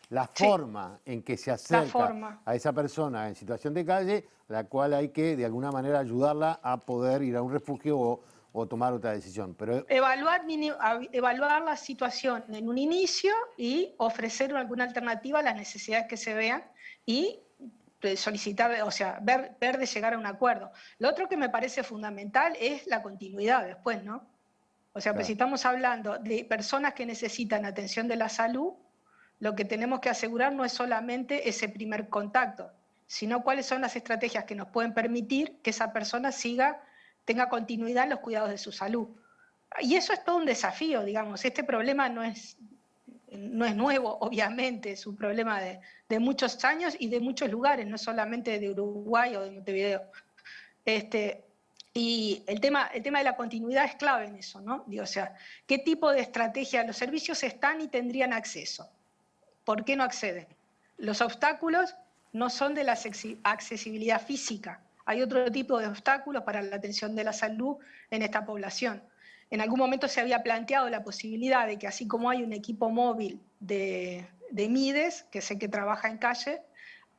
La forma en que se acerca a esa persona en situación de calle, la cual hay que de alguna manera ayudarla a poder ir a un refugio o tomar otra decisión. Pero... Evaluar la situación en un inicio y ofrecer alguna alternativa a las necesidades que se vean y solicitar, o sea, ver de llegar a un acuerdo. Lo otro que me parece fundamental es la continuidad después, ¿no? O sea, pues si estamos hablando de personas que necesitan atención de la salud, lo que tenemos que asegurar no es solamente ese primer contacto, sino cuáles son las estrategias que nos pueden permitir que esa persona tenga continuidad en los cuidados de su salud. Y eso es todo un desafío, digamos. Este problema no es nuevo, obviamente, es un problema de muchos años y de muchos lugares, no solamente de Uruguay o de Montevideo. Y el tema de la continuidad es clave en eso, ¿no? Digo, o sea, ¿qué tipo de estrategia? Los servicios están y tendrían acceso. ¿Por qué no acceden? Los obstáculos no son de la accesibilidad física. Hay otro tipo de obstáculos para la atención de la salud en esta población. En algún momento se había planteado la posibilidad de que así como hay un equipo móvil de MIDES, que sé que trabaja en calle,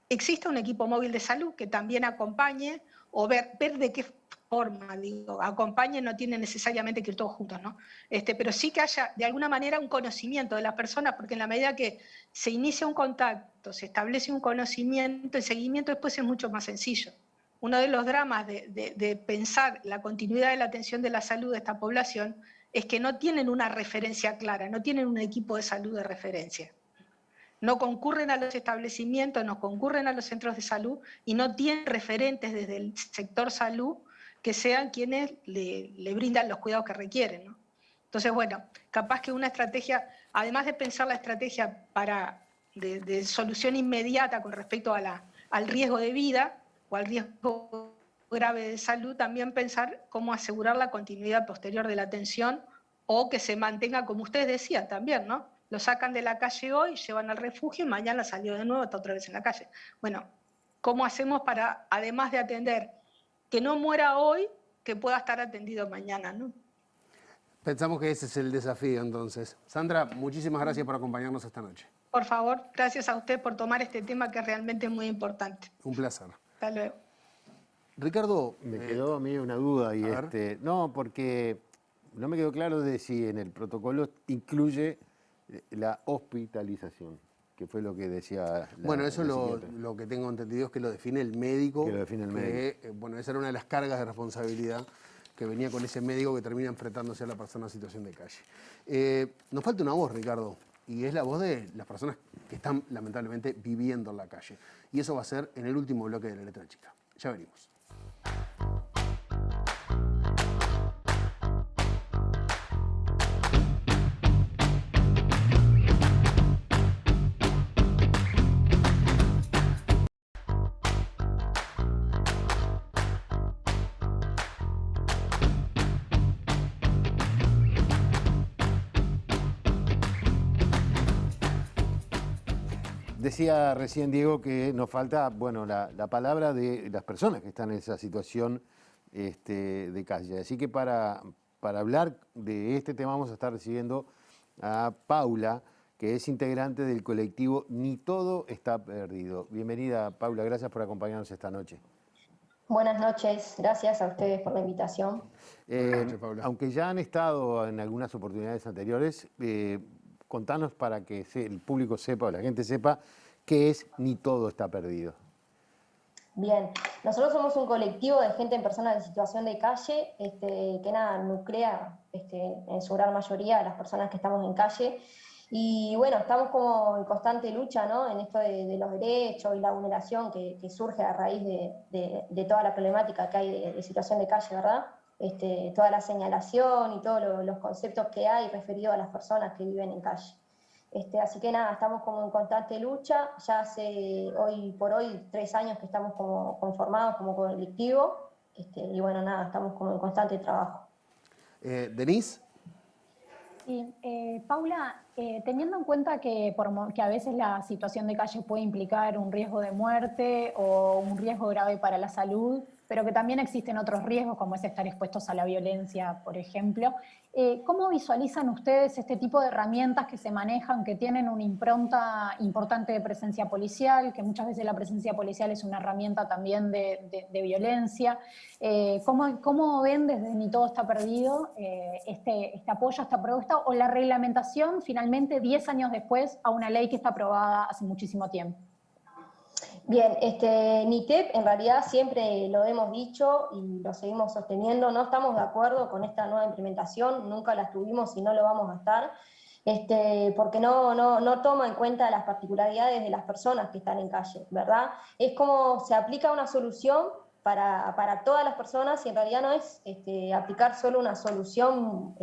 exista un equipo móvil de salud que también acompañe o ver de qué forma, digo, acompañe, no tiene necesariamente que ir todos juntos, ¿no? Pero sí que haya de alguna manera un conocimiento de las personas, porque en la medida que se inicia un contacto, se establece un conocimiento, el seguimiento después es mucho más sencillo. Uno de los dramas de pensar la continuidad de la atención de la salud de esta población es que no tienen una referencia clara, no tienen un equipo de salud de referencia. No concurren a los establecimientos, no concurren a los centros de salud y no tienen referentes desde el sector salud que sean quienes le brindan los cuidados que requieren, ¿no? Entonces, bueno, capaz que una estrategia, además de pensar la estrategia de solución inmediata con respecto al riesgo de vida o al riesgo grave de salud, también pensar cómo asegurar la continuidad posterior de la atención o que se mantenga, como ustedes decían también, ¿no? Lo sacan de la calle hoy, llevan al refugio y mañana salió de nuevo, está otra vez en la calle. Bueno, ¿cómo hacemos para, además de atender, que no muera hoy, que pueda estar atendido mañana, ¿no? Pensamos que ese es el desafío, entonces. Sandra, muchísimas gracias por acompañarnos esta noche. Por favor, gracias a usted por tomar este tema que es realmente muy importante. Un placer. Hasta luego. Ricardo, me quedó a mí una duda y no, porque no me quedó claro de si en el protocolo incluye la hospitalización, que fue lo que decía bueno, eso lo que tengo entendido es que lo define el médico. Que lo define el médico. Bueno, esa era una de las cargas de responsabilidad que venía con ese médico que termina enfrentándose a la persona en situación de calle. Nos falta una voz, Ricardo, y es la voz de las personas que están lamentablemente viviendo en la calle. Y eso va a ser en el último bloque de La Letra Chica. Ya venimos. Decía recién Diego que nos falta, bueno, la palabra de las personas que están en esa situación de calle. Así que para hablar de este tema vamos a estar recibiendo a Paula, que es integrante del colectivo Ni Todo Está Perdido. Bienvenida, Paula, gracias por acompañarnos esta noche. Buenas noches, gracias a ustedes por la invitación. Aunque ya han estado en algunas oportunidades anteriores, contanos para que el público sepa o la gente sepa qué es Ni Todo Está Perdido. Bien, nosotros somos un colectivo de gente en personas en situación de calle que nuclea en su gran mayoría a las personas que estamos en calle. Y bueno, estamos como en constante lucha, ¿no? En esto de los derechos y la vulneración que surge a raíz de toda la problemática que hay de situación de calle, ¿verdad? Toda la señalación y todos los conceptos que hay referidos a las personas que viven en calle. Así que nada, estamos como en constante lucha. Ya hace hoy por hoy 3 años que estamos como conformados como colectivo. Y bueno, nada, estamos como en constante trabajo. Denise. Sí, Paula, teniendo en cuenta que a veces la situación de calle puede implicar un riesgo de muerte o un riesgo grave para la salud, pero que también existen otros riesgos, como es estar expuestos a la violencia, por ejemplo, ¿cómo visualizan ustedes este tipo de herramientas que se manejan, que tienen una impronta importante de presencia policial, que muchas veces la presencia policial es una herramienta también de violencia? ¿Cómo ven desde Ni Todo Está Perdido este apoyo a esta propuesta o la reglamentación finalmente 10 años después a una ley que está aprobada hace muchísimo tiempo? Bien, NITEP en realidad siempre lo hemos dicho y lo seguimos sosteniendo, no estamos de acuerdo con esta nueva implementación, nunca la tuvimos y no lo vamos a estar, porque no toma en cuenta las particularidades de las personas que están en calle, ¿verdad? Es como se aplica una solución para todas las personas y en realidad no es aplicar solo una solución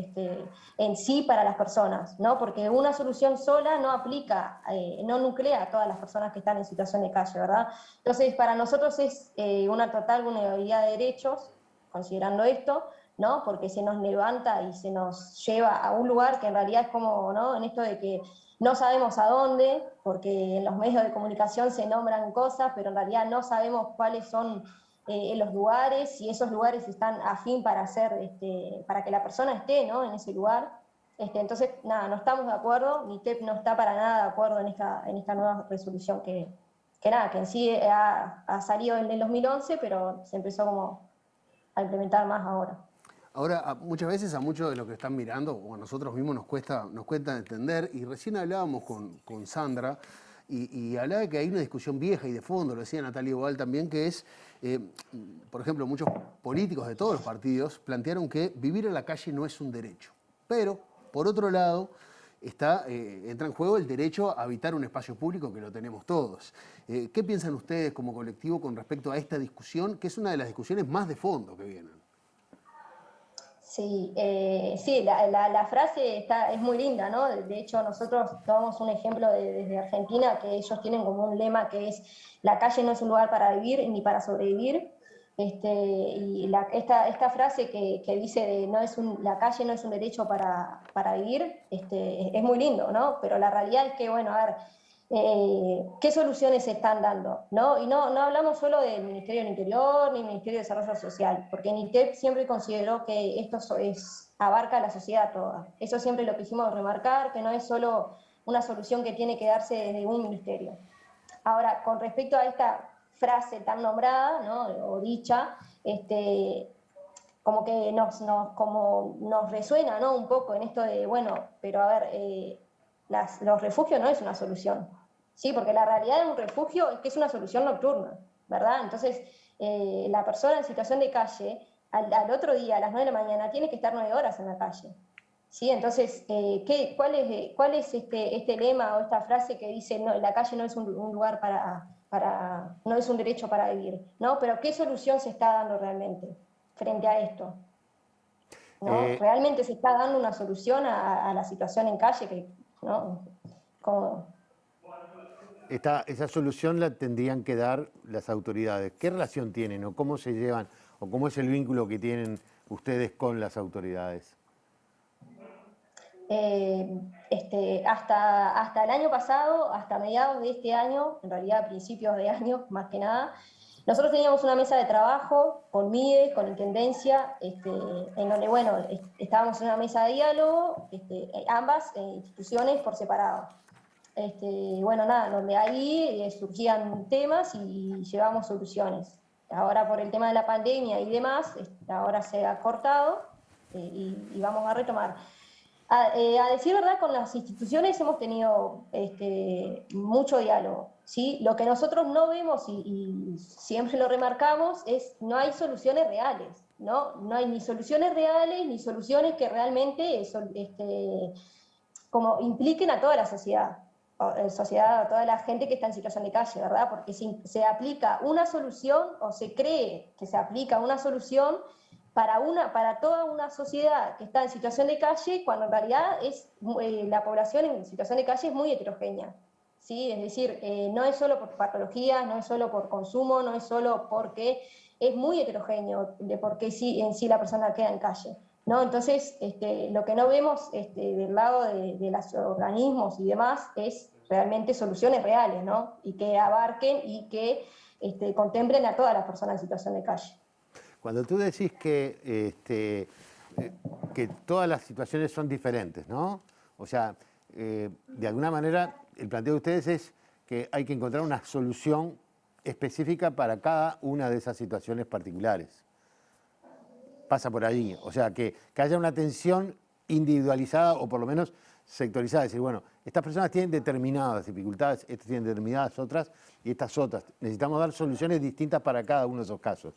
en sí para las personas, ¿no? Porque una solución sola no aplica, no nuclea a todas las personas que están en situación de calle, ¿verdad? Entonces, para nosotros es una total vulnerabilidad de derechos, considerando esto, ¿no? Porque se nos levanta y se nos lleva a un lugar que en realidad es como, ¿no? En esto de que no sabemos a dónde, porque en los medios de comunicación se nombran cosas, pero en realidad no sabemos cuáles son en los lugares, si esos lugares están afín para para que la persona esté, ¿no? En ese lugar. Entonces, nada, no estamos de acuerdo, NITEP no está para nada de acuerdo en esta nueva resolución que en sí ha salido en el 2011, pero se empezó como a implementar más ahora. Ahora, muchas veces a muchos de los que están mirando, o a nosotros mismos nos cuesta entender, y recién hablábamos con Sandra, y hablaba de que hay una discusión vieja y de fondo, lo decía Natalia Igual también, que es, por ejemplo, muchos políticos de todos los partidos plantearon que vivir en la calle no es un derecho. Pero, por otro lado, entra en juego el derecho a habitar un espacio público que lo tenemos todos. ¿Qué piensan ustedes como colectivo con respecto a esta discusión, que es una de las discusiones más de fondo que vienen? Sí, la frase es muy linda, ¿no? De hecho, nosotros tomamos un ejemplo desde Argentina, que ellos tienen como un lema que es: la calle no es un lugar para vivir ni para sobrevivir. Y esta frase que dice la calle no es un derecho para vivir, es muy lindo, ¿no? Pero la realidad es que, bueno, a ver, ¿qué soluciones se están dando? ¿No? Y no hablamos solo del Ministerio del Interior ni del Ministerio de Desarrollo Social, porque NITEP siempre consideró que esto abarca a la sociedad toda. Eso siempre lo quisimos remarcar, que no es solo una solución que tiene que darse desde un ministerio. Ahora, con respecto a esta frase tan nombrada, ¿no? O dicha, como que nos resuena, ¿no? Un poco en esto de, bueno, pero a ver, los refugios no es una solución, ¿sí? Porque la realidad de un refugio es que es una solución nocturna, ¿verdad? Entonces, la persona en situación de calle, al otro día, a las 9 de la mañana, tiene que estar 9 horas en la calle, ¿sí? Entonces, ¿cuál es este lema o esta frase que dice, no, la calle no es un lugar no es un derecho para vivir, ¿no? Pero ¿qué solución se está dando realmente frente a esto? ¿No? ¿Realmente se está dando una solución a la situación en calle? ¿No? Esa solución la tendrían que dar las autoridades. ¿Qué relación tienen o cómo se llevan o cómo es el vínculo que tienen ustedes con las autoridades? Hasta el año pasado, hasta mediados de este año, en realidad a principios de año más que nada, nosotros teníamos una mesa de trabajo con MIDES, con Intendencia, en donde, bueno, estábamos en una mesa de diálogo, ambas instituciones por separado. Bueno, nada, donde ahí surgían temas y llevamos soluciones. Ahora por el tema de la pandemia y demás, ahora se ha cortado y vamos a retomar. A decir verdad, con las instituciones hemos tenido mucho diálogo, ¿sí? Lo que nosotros no vemos y siempre lo remarcamos es no hay soluciones reales, ¿no? No hay ni soluciones reales ni soluciones que realmente como impliquen a toda la sociedad, a toda la gente que está en situación de calle, ¿verdad? Porque si se aplica una solución o se cree que se aplica una solución para toda una sociedad que está en situación de calle, cuando en realidad la población en situación de calle es muy heterogénea, ¿sí? Es decir, no es solo por patologías, no es solo por consumo, no es solo porque es muy heterogéneo de por qué en sí la persona queda en calle, ¿no? Entonces, lo que no vemos del lado de los organismos y demás es realmente soluciones reales, ¿no? Y que abarquen y que contemplen a todas las personas en situación de calle. Cuando tú decís que todas las situaciones son diferentes, ¿no? O sea, de alguna manera el planteo de ustedes es que hay que encontrar una solución específica para cada una de esas situaciones particulares. Pasa por ahí, o sea, que haya una atención individualizada o por lo menos sectorizada, es decir, bueno, estas personas tienen determinadas dificultades, estas tienen determinadas otras y estas otras. Necesitamos dar soluciones distintas para cada uno de esos casos.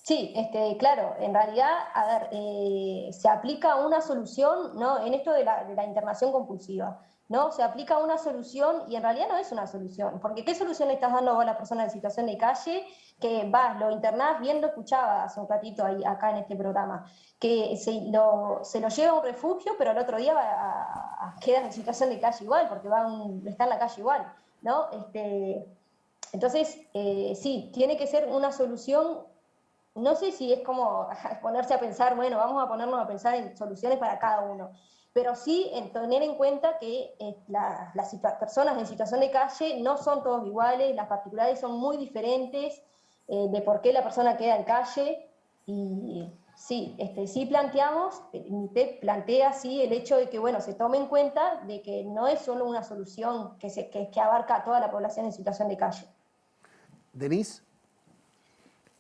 Sí, claro, en realidad, a ver, se aplica una solución, ¿no? En esto de la internación compulsiva, ¿no? Se aplica una solución y en realidad no es una solución, porque ¿qué solución le estás dando a la persona en situación de calle? Que vas, lo internás, bien lo escuchaba hace un ratito ahí, acá en este programa, que se lo lleva a un refugio, pero el otro día queda en situación de calle igual, porque está en la calle igual, ¿no? Entonces, sí, tiene que ser una solución. No sé si es como ponerse a pensar, bueno, vamos a ponernos a pensar en soluciones para cada uno, pero sí en tener en cuenta que las personas en situación de calle no son todos iguales, las particularidades son muy diferentes de por qué la persona queda en calle, y sí, sí planteamos, MITEP plantea sí el hecho de que, bueno, se tome en cuenta de que no es solo una solución que abarca a toda la población en situación de calle. Denise.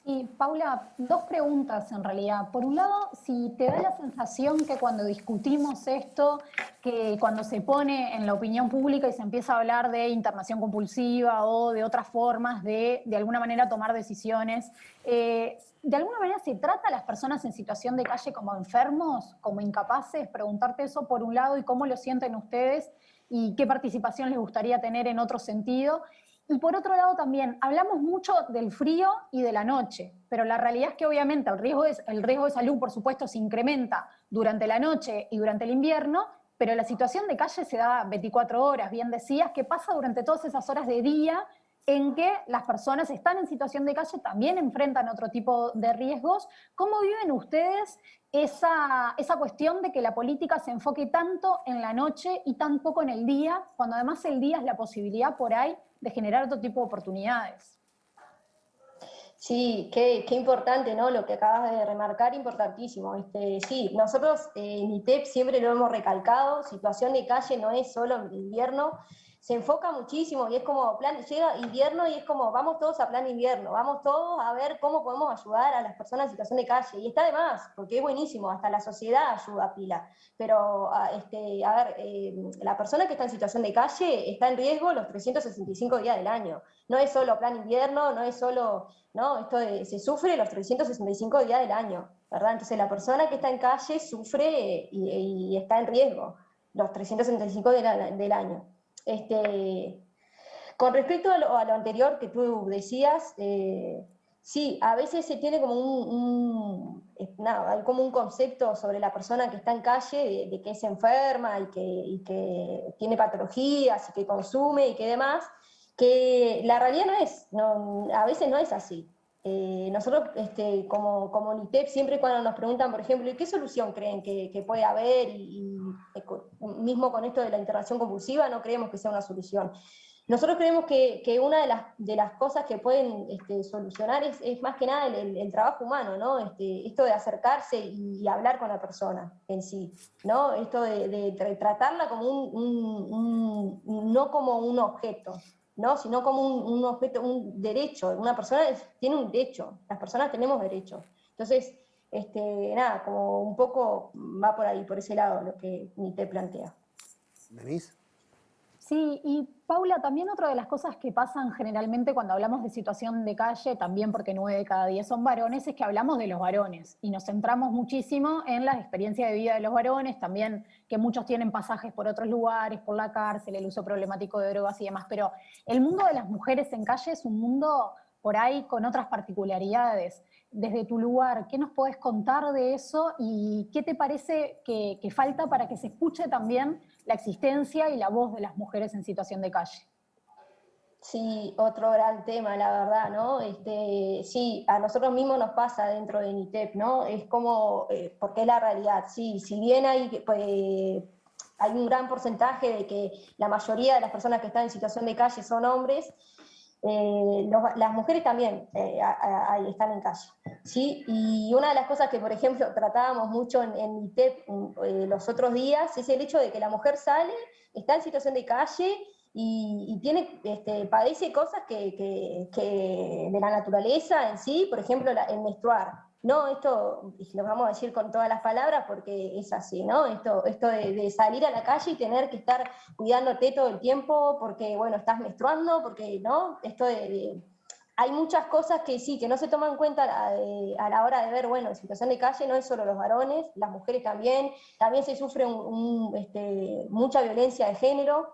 Y Paula, dos preguntas en realidad. Por un lado, si te da la sensación que cuando discutimos esto, que cuando se pone en la opinión pública y se empieza a hablar de internación compulsiva o de otras formas de alguna manera tomar decisiones, ¿de alguna manera se trata a las personas en situación de calle como enfermos, como incapaces? Preguntarte eso por un lado y cómo lo sienten ustedes y qué participación les gustaría tener en otro sentido. Y por otro lado también, hablamos mucho del frío y de la noche, pero la realidad es que obviamente el riesgo de salud, por supuesto, se incrementa durante la noche y durante el invierno, pero la situación de calle se da 24 horas, bien decías, que pasa durante todas esas horas de día en que las personas están en situación de calle, también enfrentan otro tipo de riesgos. ¿Cómo viven ustedes esa cuestión de que la política se enfoque tanto en la noche y tan poco en el día, cuando además el día es la posibilidad por ahí de generar otro tipo de oportunidades? Sí, qué importante, ¿no? Lo que acabas de remarcar, importantísimo. Sí, nosotros en MITEP siempre lo hemos recalcado, situación de calle no es solo en invierno, se enfoca muchísimo y es como, llega invierno y es como, vamos todos a plan invierno, vamos todos a ver cómo podemos ayudar a las personas en situación de calle. Y está de más, porque es buenísimo, hasta la sociedad ayuda pila. Pero, la persona que está en situación de calle está en riesgo los 365 días del año. No es solo plan invierno, no es solo, ¿no? Se sufre los 365 días del año, ¿verdad? Entonces la persona que está en calle sufre y está en riesgo los 365 del año. Con respecto a lo anterior que tú decías, sí, a veces se tiene como hay como un concepto sobre la persona que está en calle de que es enferma y que tiene patologías y que consume y que demás, que la realidad a veces no es así. Nosotros, como NITEP, siempre cuando nos preguntan, por ejemplo, ¿y qué solución creen que puede haber? Mismo con esto de la internación compulsiva, no creemos que sea una solución. Nosotros creemos que una de las cosas que pueden solucionar es más que nada el trabajo humano, ¿no? Esto de acercarse y hablar con la persona en sí, ¿no? Esto de tratarla como no como un objeto, ¿no? Sino como un objeto, un derecho. Una persona tiene un derecho, las personas tenemos derechos. Entonces, nada, como un poco va por ahí, por ese lado, lo que NITEP plantea. ¿Venís? Sí, y Paula, también otra de las cosas que pasan generalmente cuando hablamos de situación de calle, también porque 9 de cada 10 son varones, es que hablamos de los varones y nos centramos muchísimo en las experiencias de vida de los varones, también que muchos tienen pasajes por otros lugares, por la cárcel, el uso problemático de drogas y demás, pero el mundo de las mujeres en calle es un mundo por ahí con otras particularidades. Desde tu lugar, ¿qué nos podés contar de eso y qué te parece que falta para que se escuche también la existencia y la voz de las mujeres en situación de calle? Sí, otro gran tema, la verdad, ¿no? Sí, a nosotros mismos nos pasa dentro de NITEP, ¿no? Es como, porque es la realidad, sí, si bien hay un gran porcentaje de que la mayoría de las personas que están en situación de calle son hombres, las mujeres también están en calle, ¿sí? Y una de las cosas que, por ejemplo, tratábamos mucho en NITEP los otros días es el hecho de que la mujer sale, está en situación de calle y padece cosas que de la naturaleza en sí, por ejemplo, el menstruar. No, esto lo vamos a decir con todas las palabras porque es así, ¿no? Esto de salir a la calle y tener que estar cuidándote todo el tiempo porque, bueno, estás menstruando, porque, ¿no? Hay muchas cosas que sí, que no se toman en cuenta a la hora de ver, bueno, en situación de calle no es solo los varones, las mujeres también se sufre mucha violencia de género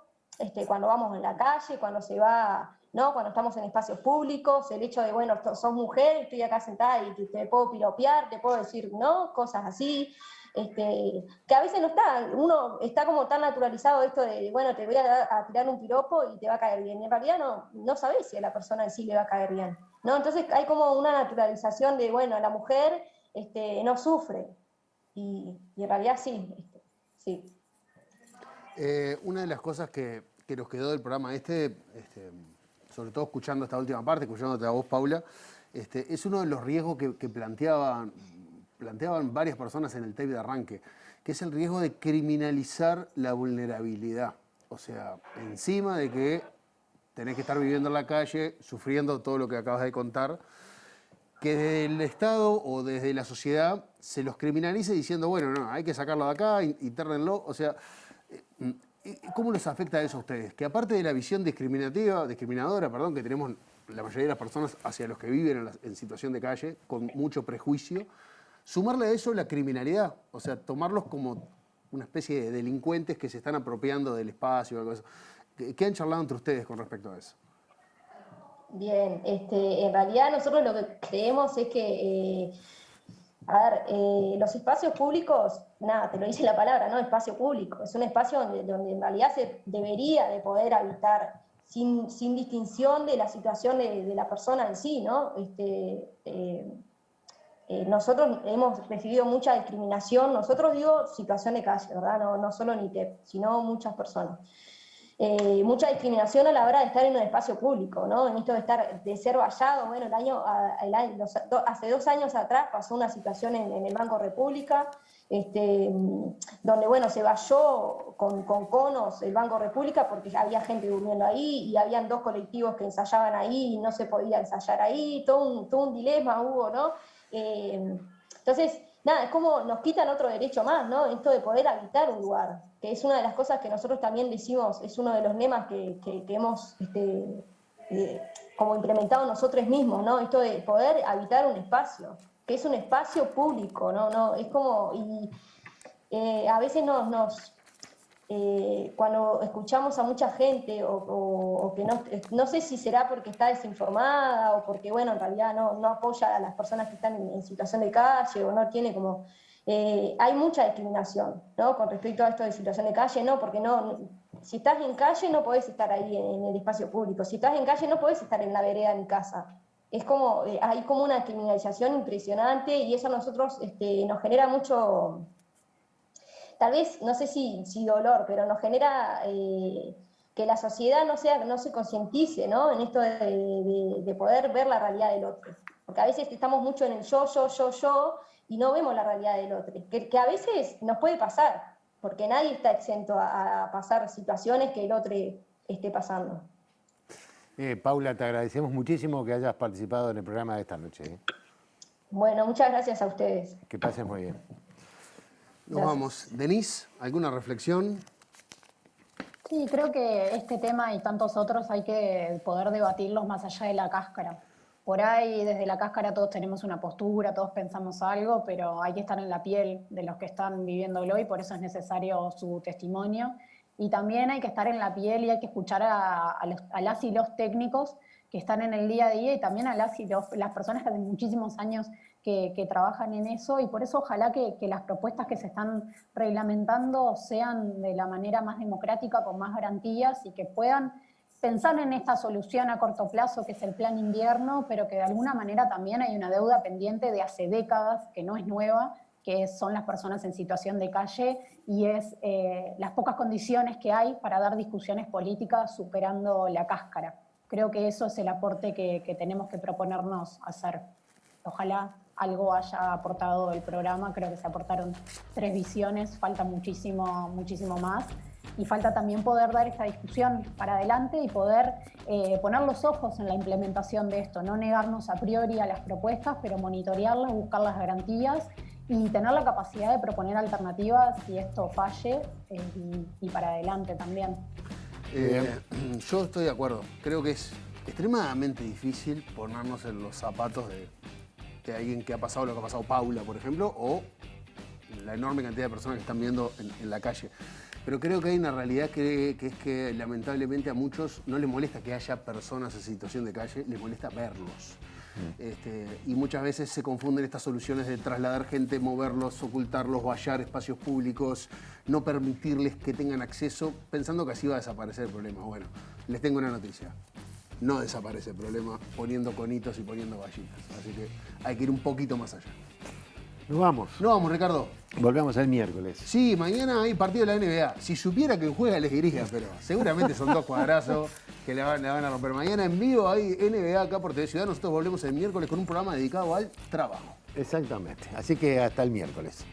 cuando vamos en la calle, cuando se va... ¿no? Cuando estamos en espacios públicos, el hecho de, bueno, sos mujer, estoy acá sentada y te puedo piropear, te puedo decir, ¿no? Cosas así, que a veces no está, uno está como tan naturalizado esto de, bueno, te voy a tirar un piropo y te va a caer bien, y en realidad no sabés si a la persona en sí le va a caer bien, ¿no? Entonces hay como una naturalización de, bueno, la mujer no sufre, y en realidad sí, sí. Una de las cosas que nos quedó del programa sobre todo escuchando esta última parte, escuchándote a vos, Paula, es uno de los riesgos que planteaban varias personas en el tape de arranque, que es el riesgo de criminalizar la vulnerabilidad. O sea, encima de que tenés que estar viviendo en la calle, sufriendo todo lo que acabas de contar, que desde el Estado o desde la sociedad se los criminalice diciendo, bueno, no, hay que sacarlo de acá, internenlo. O sea, ¿cómo les afecta eso a ustedes? Que aparte de la visión discriminadora, que tenemos la mayoría de las personas hacia los que viven en situación de calle, con mucho prejuicio, sumarle a eso la criminalidad, o sea, tomarlos como una especie de delincuentes que se están apropiando del espacio o algo así. ¿Qué han charlado entre ustedes con respecto a eso? Bien, en realidad nosotros lo que creemos es que, los espacios públicos, nada, te lo dice la palabra, ¿no? Espacio público, es un espacio donde en realidad se debería de poder habitar sin distinción de la situación de la persona en sí, ¿no? Nosotros hemos recibido mucha discriminación, nosotros digo situación de calle, ¿verdad? No solo NITEP, sino muchas personas. Mucha discriminación a la hora de estar en un espacio público, ¿no? En esto de ser vallado. Bueno, hace 2 años atrás pasó una situación en el Banco República, donde, bueno, se valló con conos el Banco República porque había gente durmiendo ahí y habían 2 colectivos que ensayaban ahí y no se podía ensayar ahí, todo un dilema hubo, ¿no? Entonces, nada, es como nos quitan otro derecho más, ¿no? Esto de poder habitar un lugar, que es una de las cosas que nosotros también decimos, es uno de los lemas que hemos como implementado nosotros mismos, ¿no? Esto de poder habitar un espacio, que es un espacio público, ¿no? Es como, y a veces cuando escuchamos a mucha gente o que no sé si será porque está desinformada o porque, bueno, en realidad no apoya a las personas que están en situación de calle o no tiene como... hay mucha discriminación, ¿no? Con respecto a esto de situación de calle, ¿no? Porque si estás en calle no podés estar ahí en el espacio público. Si estás en calle no podés estar en la vereda de mi casa. es como, hay como una criminalización impresionante y eso a nosotros nos genera mucho, tal vez, no sé si dolor, pero nos genera que la sociedad no se concientice, ¿no? En esto de poder ver la realidad del otro. Porque a veces estamos mucho en el yo, y no vemos la realidad del otro. Que a veces nos puede pasar, porque nadie está exento a pasar situaciones que el otro esté pasando. Paula, te agradecemos muchísimo que hayas participado en el programa de esta noche. Bueno, muchas gracias a ustedes. Que pases muy bien. Nos vamos. Denise, ¿alguna reflexión? Sí, creo que este tema y tantos otros hay que poder debatirlos más allá de la cáscara. Por ahí, desde la cáscara todos tenemos una postura, todos pensamos algo, pero hay que estar en la piel de los que están viviéndolo y por eso es necesario su testimonio. Y también hay que estar en la piel y hay que escuchar a las y los técnicos que están en el día a día y también a las personas que hace muchísimos años que trabajan en eso, y por eso ojalá que las propuestas que se están reglamentando sean de la manera más democrática, con más garantías, y que puedan pensar en esta solución a corto plazo que es el plan invierno, pero que de alguna manera también hay una deuda pendiente de hace décadas, que no es nueva, que son las personas en situación de calle, y es las pocas condiciones que hay para dar discusiones políticas superando la cáscara. Creo que eso es el aporte que tenemos que proponernos hacer. Ojalá algo haya aportado el programa, creo que se aportaron 3 visiones, falta muchísimo, muchísimo más. Y falta también poder dar esta discusión para adelante y poder poner los ojos en la implementación de esto, no negarnos a priori a las propuestas, pero monitorearlas, buscar las garantías y tener la capacidad de proponer alternativas si esto falle y para adelante también. Yo estoy de acuerdo. Creo que es extremadamente difícil ponernos en los zapatos de alguien que ha pasado lo que ha pasado Paula, por ejemplo, o la enorme cantidad de personas que están viendo en la calle. Pero creo que hay una realidad que es que lamentablemente a muchos no les molesta que haya personas en situación de calle, les molesta verlos. Y muchas veces se confunden estas soluciones de trasladar gente, moverlos, ocultarlos, vallar espacios públicos, no permitirles que tengan acceso, pensando que así va a desaparecer el problema. Bueno, les tengo una noticia. No desaparece el problema poniendo conitos y poniendo vallitas. Así que hay que ir un poquito más allá. Nos vamos. Nos vamos, Ricardo. Volvemos el miércoles. Sí, mañana hay partido de la NBA. Si supiera que juega les diría, pero seguramente son 2 cuadrazos que le van a romper. Mañana en vivo hay NBA acá por TV Ciudad. Nosotros volvemos el miércoles con un programa dedicado al trabajo. Exactamente. Así que hasta el miércoles.